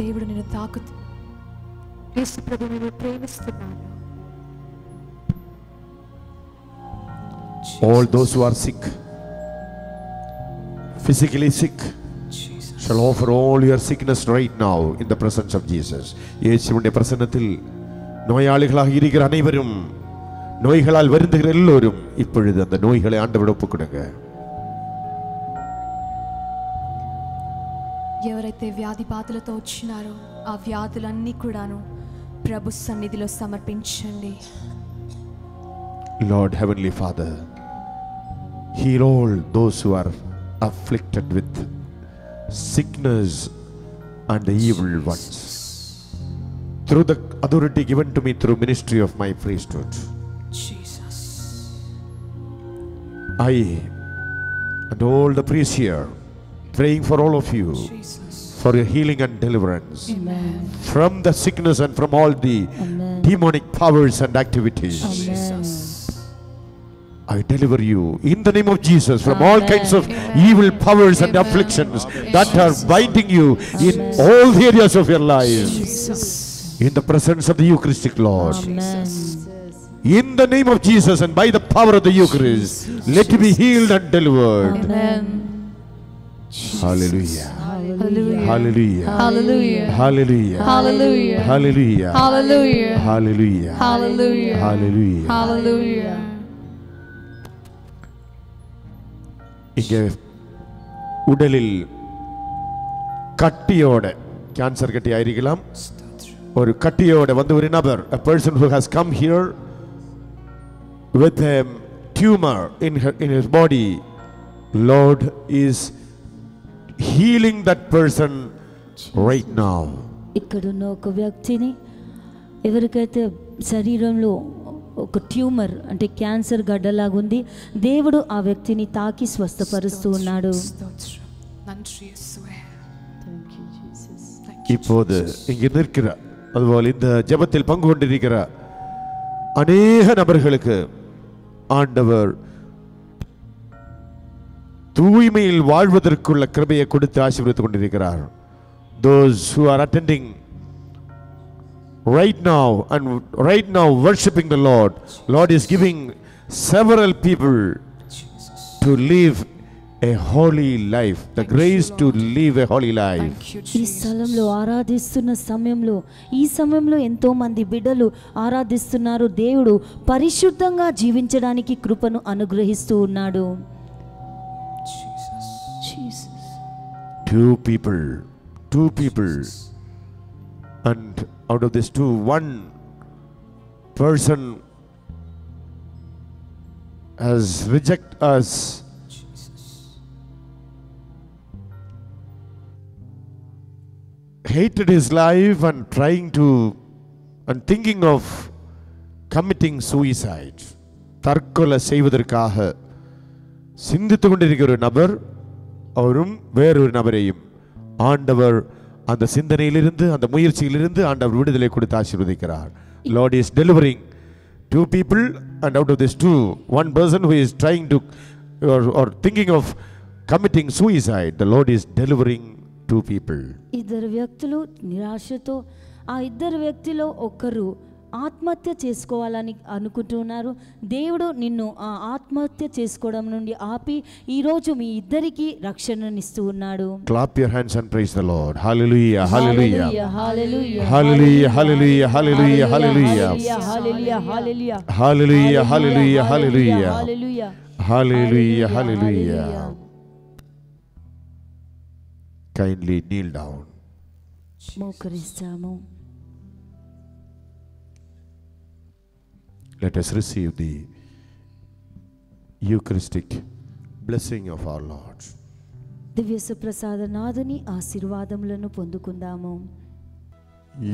దేవుడు నిన్ను తాకుతూ యేసు ప్రభు నిన్ను ప్రేమిస్తున్నాడు. All those who are sick, physically sick, shall offer all your sickness right now in the presence of Jesus. இயேசுவின் பிரசன்னத்தில் நோயாளிகளாக இருக்கிற அனைவரும், நோய்களால் வருந்துகிற எல்லோரும் இப்பொழுது அந்த நோய்களை ஆண்டவரிடம் ஒப்புக்கொடுங்க. ఎవరైతే వ్యాధి బాధలతో వచ్చినారో ఆ వ్యాధులన్నీ కూడాను ప్రభు సన్నిధిలో సమర్పించండి. Lord Heavenly Father, heal all those who are afflicted with sickness and the evil ones through the authority given to me through ministry of my priesthood. Jesus. I and all the priests here praying for all of you, Jesus. for your healing and deliverance. Amen. From the sickness and from all the Amen. demonic powers and activities. Amen. I deliver you in the name of Jesus from all kinds of evil powers and afflictions that are binding you in all the areas of your life. Jesus. In the presence of the Eucharistic Lord. Amen. In the name of Jesus and by the power of the Eucharist, let you be healed and delivered. Amen. Hallelujah. Hallelujah. Hallelujah. Hallelujah. Hallelujah. Hallelujah. Hallelujah. Hallelujah. Hallelujah. Hallelujah. Hallelujah. Hallelujah. இங்கே உடலில் கட்டியோட cancer கட்டி ஆயிருக்கலாம், ஒரு கட்டியோட வந்து ஒரு நபர், a person who has come here with a tumor in his body, Lord is healing that person right now. ఇక్కడున్న ఒక వ్యక్తిని ఎవరికైతే శరీరంలో ఒక ట్యూమర్ అంటే క్యాన్సర్ గడ్డలాగుంది, దేవుడు ఆ వ్యక్తిని తాకి స్వస్థపరుస్తూ ఉన్నాడు. இப்போது இங்கு நிற்கிற அதுபோல் இந்த ஜெபத்தில் பங்கு கொண்டிருக்கிற அநேக நபர்களுக்கு ஆண்டவர் தூய்மையில் வாழ்வதற்குள்ள கிருபையை கொடுத்து ஆசீர்வதித்துக் கொண்டிருக்கிறார். Those who are attending right now and right now worshiping the Lord, Lord is giving several people to live a holy life, the grace to live a holy life. ఈ స్థలంలో ఆరాధిస్తున్న సమయంలో, ఈ సమయంలో ఎంతో మంది బిడ్డలు ఆరాధిస్తున్నారు. దేవుడు పరిశుద్ధంగా జీవించడానికి కృపను అనుగ్రహిస్తూ ఉన్నాడు. Two people, and out of this two, one person has rejected us. Hated his life and trying to and thinking of committing suicide. தற்கொலை செய்வதற்காக சிந்தித்துக் கொண்டிருக்கிற ஒரு நபர், அவரும் வேறொரு நபரையும் ஆண்டவர் அந்த சிந்தனையிலிருந்து அந்த முயற்சியிலிருந்து ஆண்டவர் விடுதலை கொடுத்து ஆசீர்வதிக்கிறார். Lord is delivering two people, and out of this two, one person who is trying to or thinking of committing suicide, the Lord is delivering two people. ఇద్దరు వ్యక్తులు నిరాశతో, ఆ ఇద్దరు వ్యక్తిలో ఒకరు ఆత్మహత్య చేసుకోవాలని అనుకుంటున్నారు. దేవుడు నిన్ను ఆ ఆత్మహత్య చేసుకోవడం నుండి ఆపి ఈరోజు మీ ఇద్దరికి రక్షణనిస్తూ ఉన్నాడు. Clap your hands and praise the Lord. Hallelujah, hallelujah. Hallelujah, hallelujah, hallelujah, hallelujah, hallelujah. Hallelujah, hallelujah. Hallelujah, hallelujah, hallelujah. Hallelujah. Hallelujah, hallelujah. Kindly kneel down. మోకరిస్తాము. Let us receive the Eucharistic blessing of our Lord. Divya సుప్రసాద నాథుని ఆశీర్వాదములను పొందుకుందాము.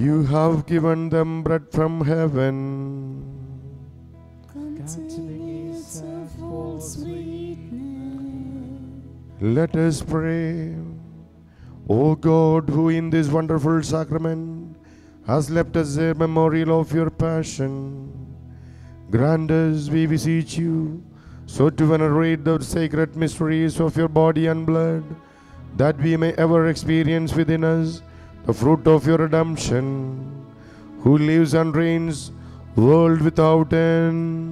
You have given them bread from heaven. Let us pray. O God, who in this wonderful sacrament has left us a memorial of your passion, grant us, we beseech you, so to venerate the sacred mysteries of your body and blood, that we may ever experience within us the fruit of your redemption, who lives and reigns world without end.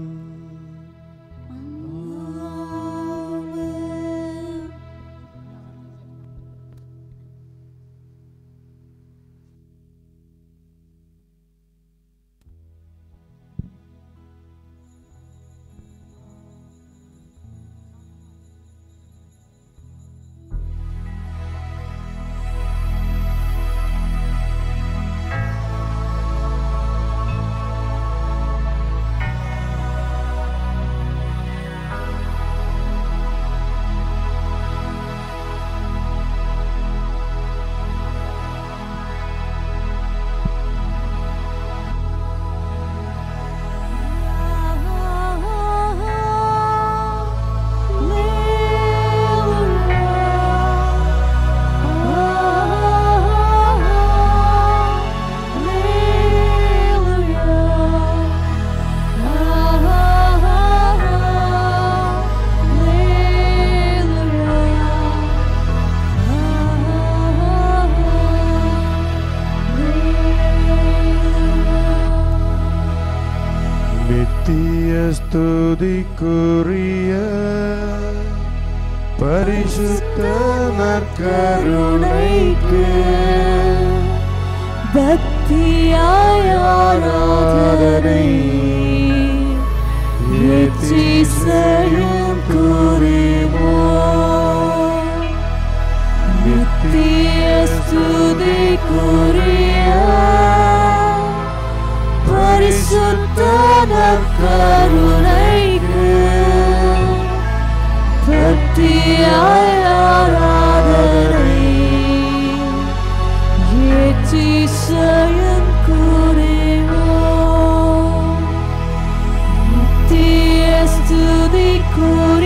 സ്തുതിക്കുറിയ പരിശുദ്ധ നற்கருணைக்கு பக்தியாய் ஆராதனை எத்திசையும் கூறிவோம். நித்திய ஸ்துதிக்குரிய பரிசுத்த நற்கருணைக்கு பக்தியாய் ஆராதனை எத்திசையும் கூறிவோம். நித்திய ஸ்துதிக்குரிய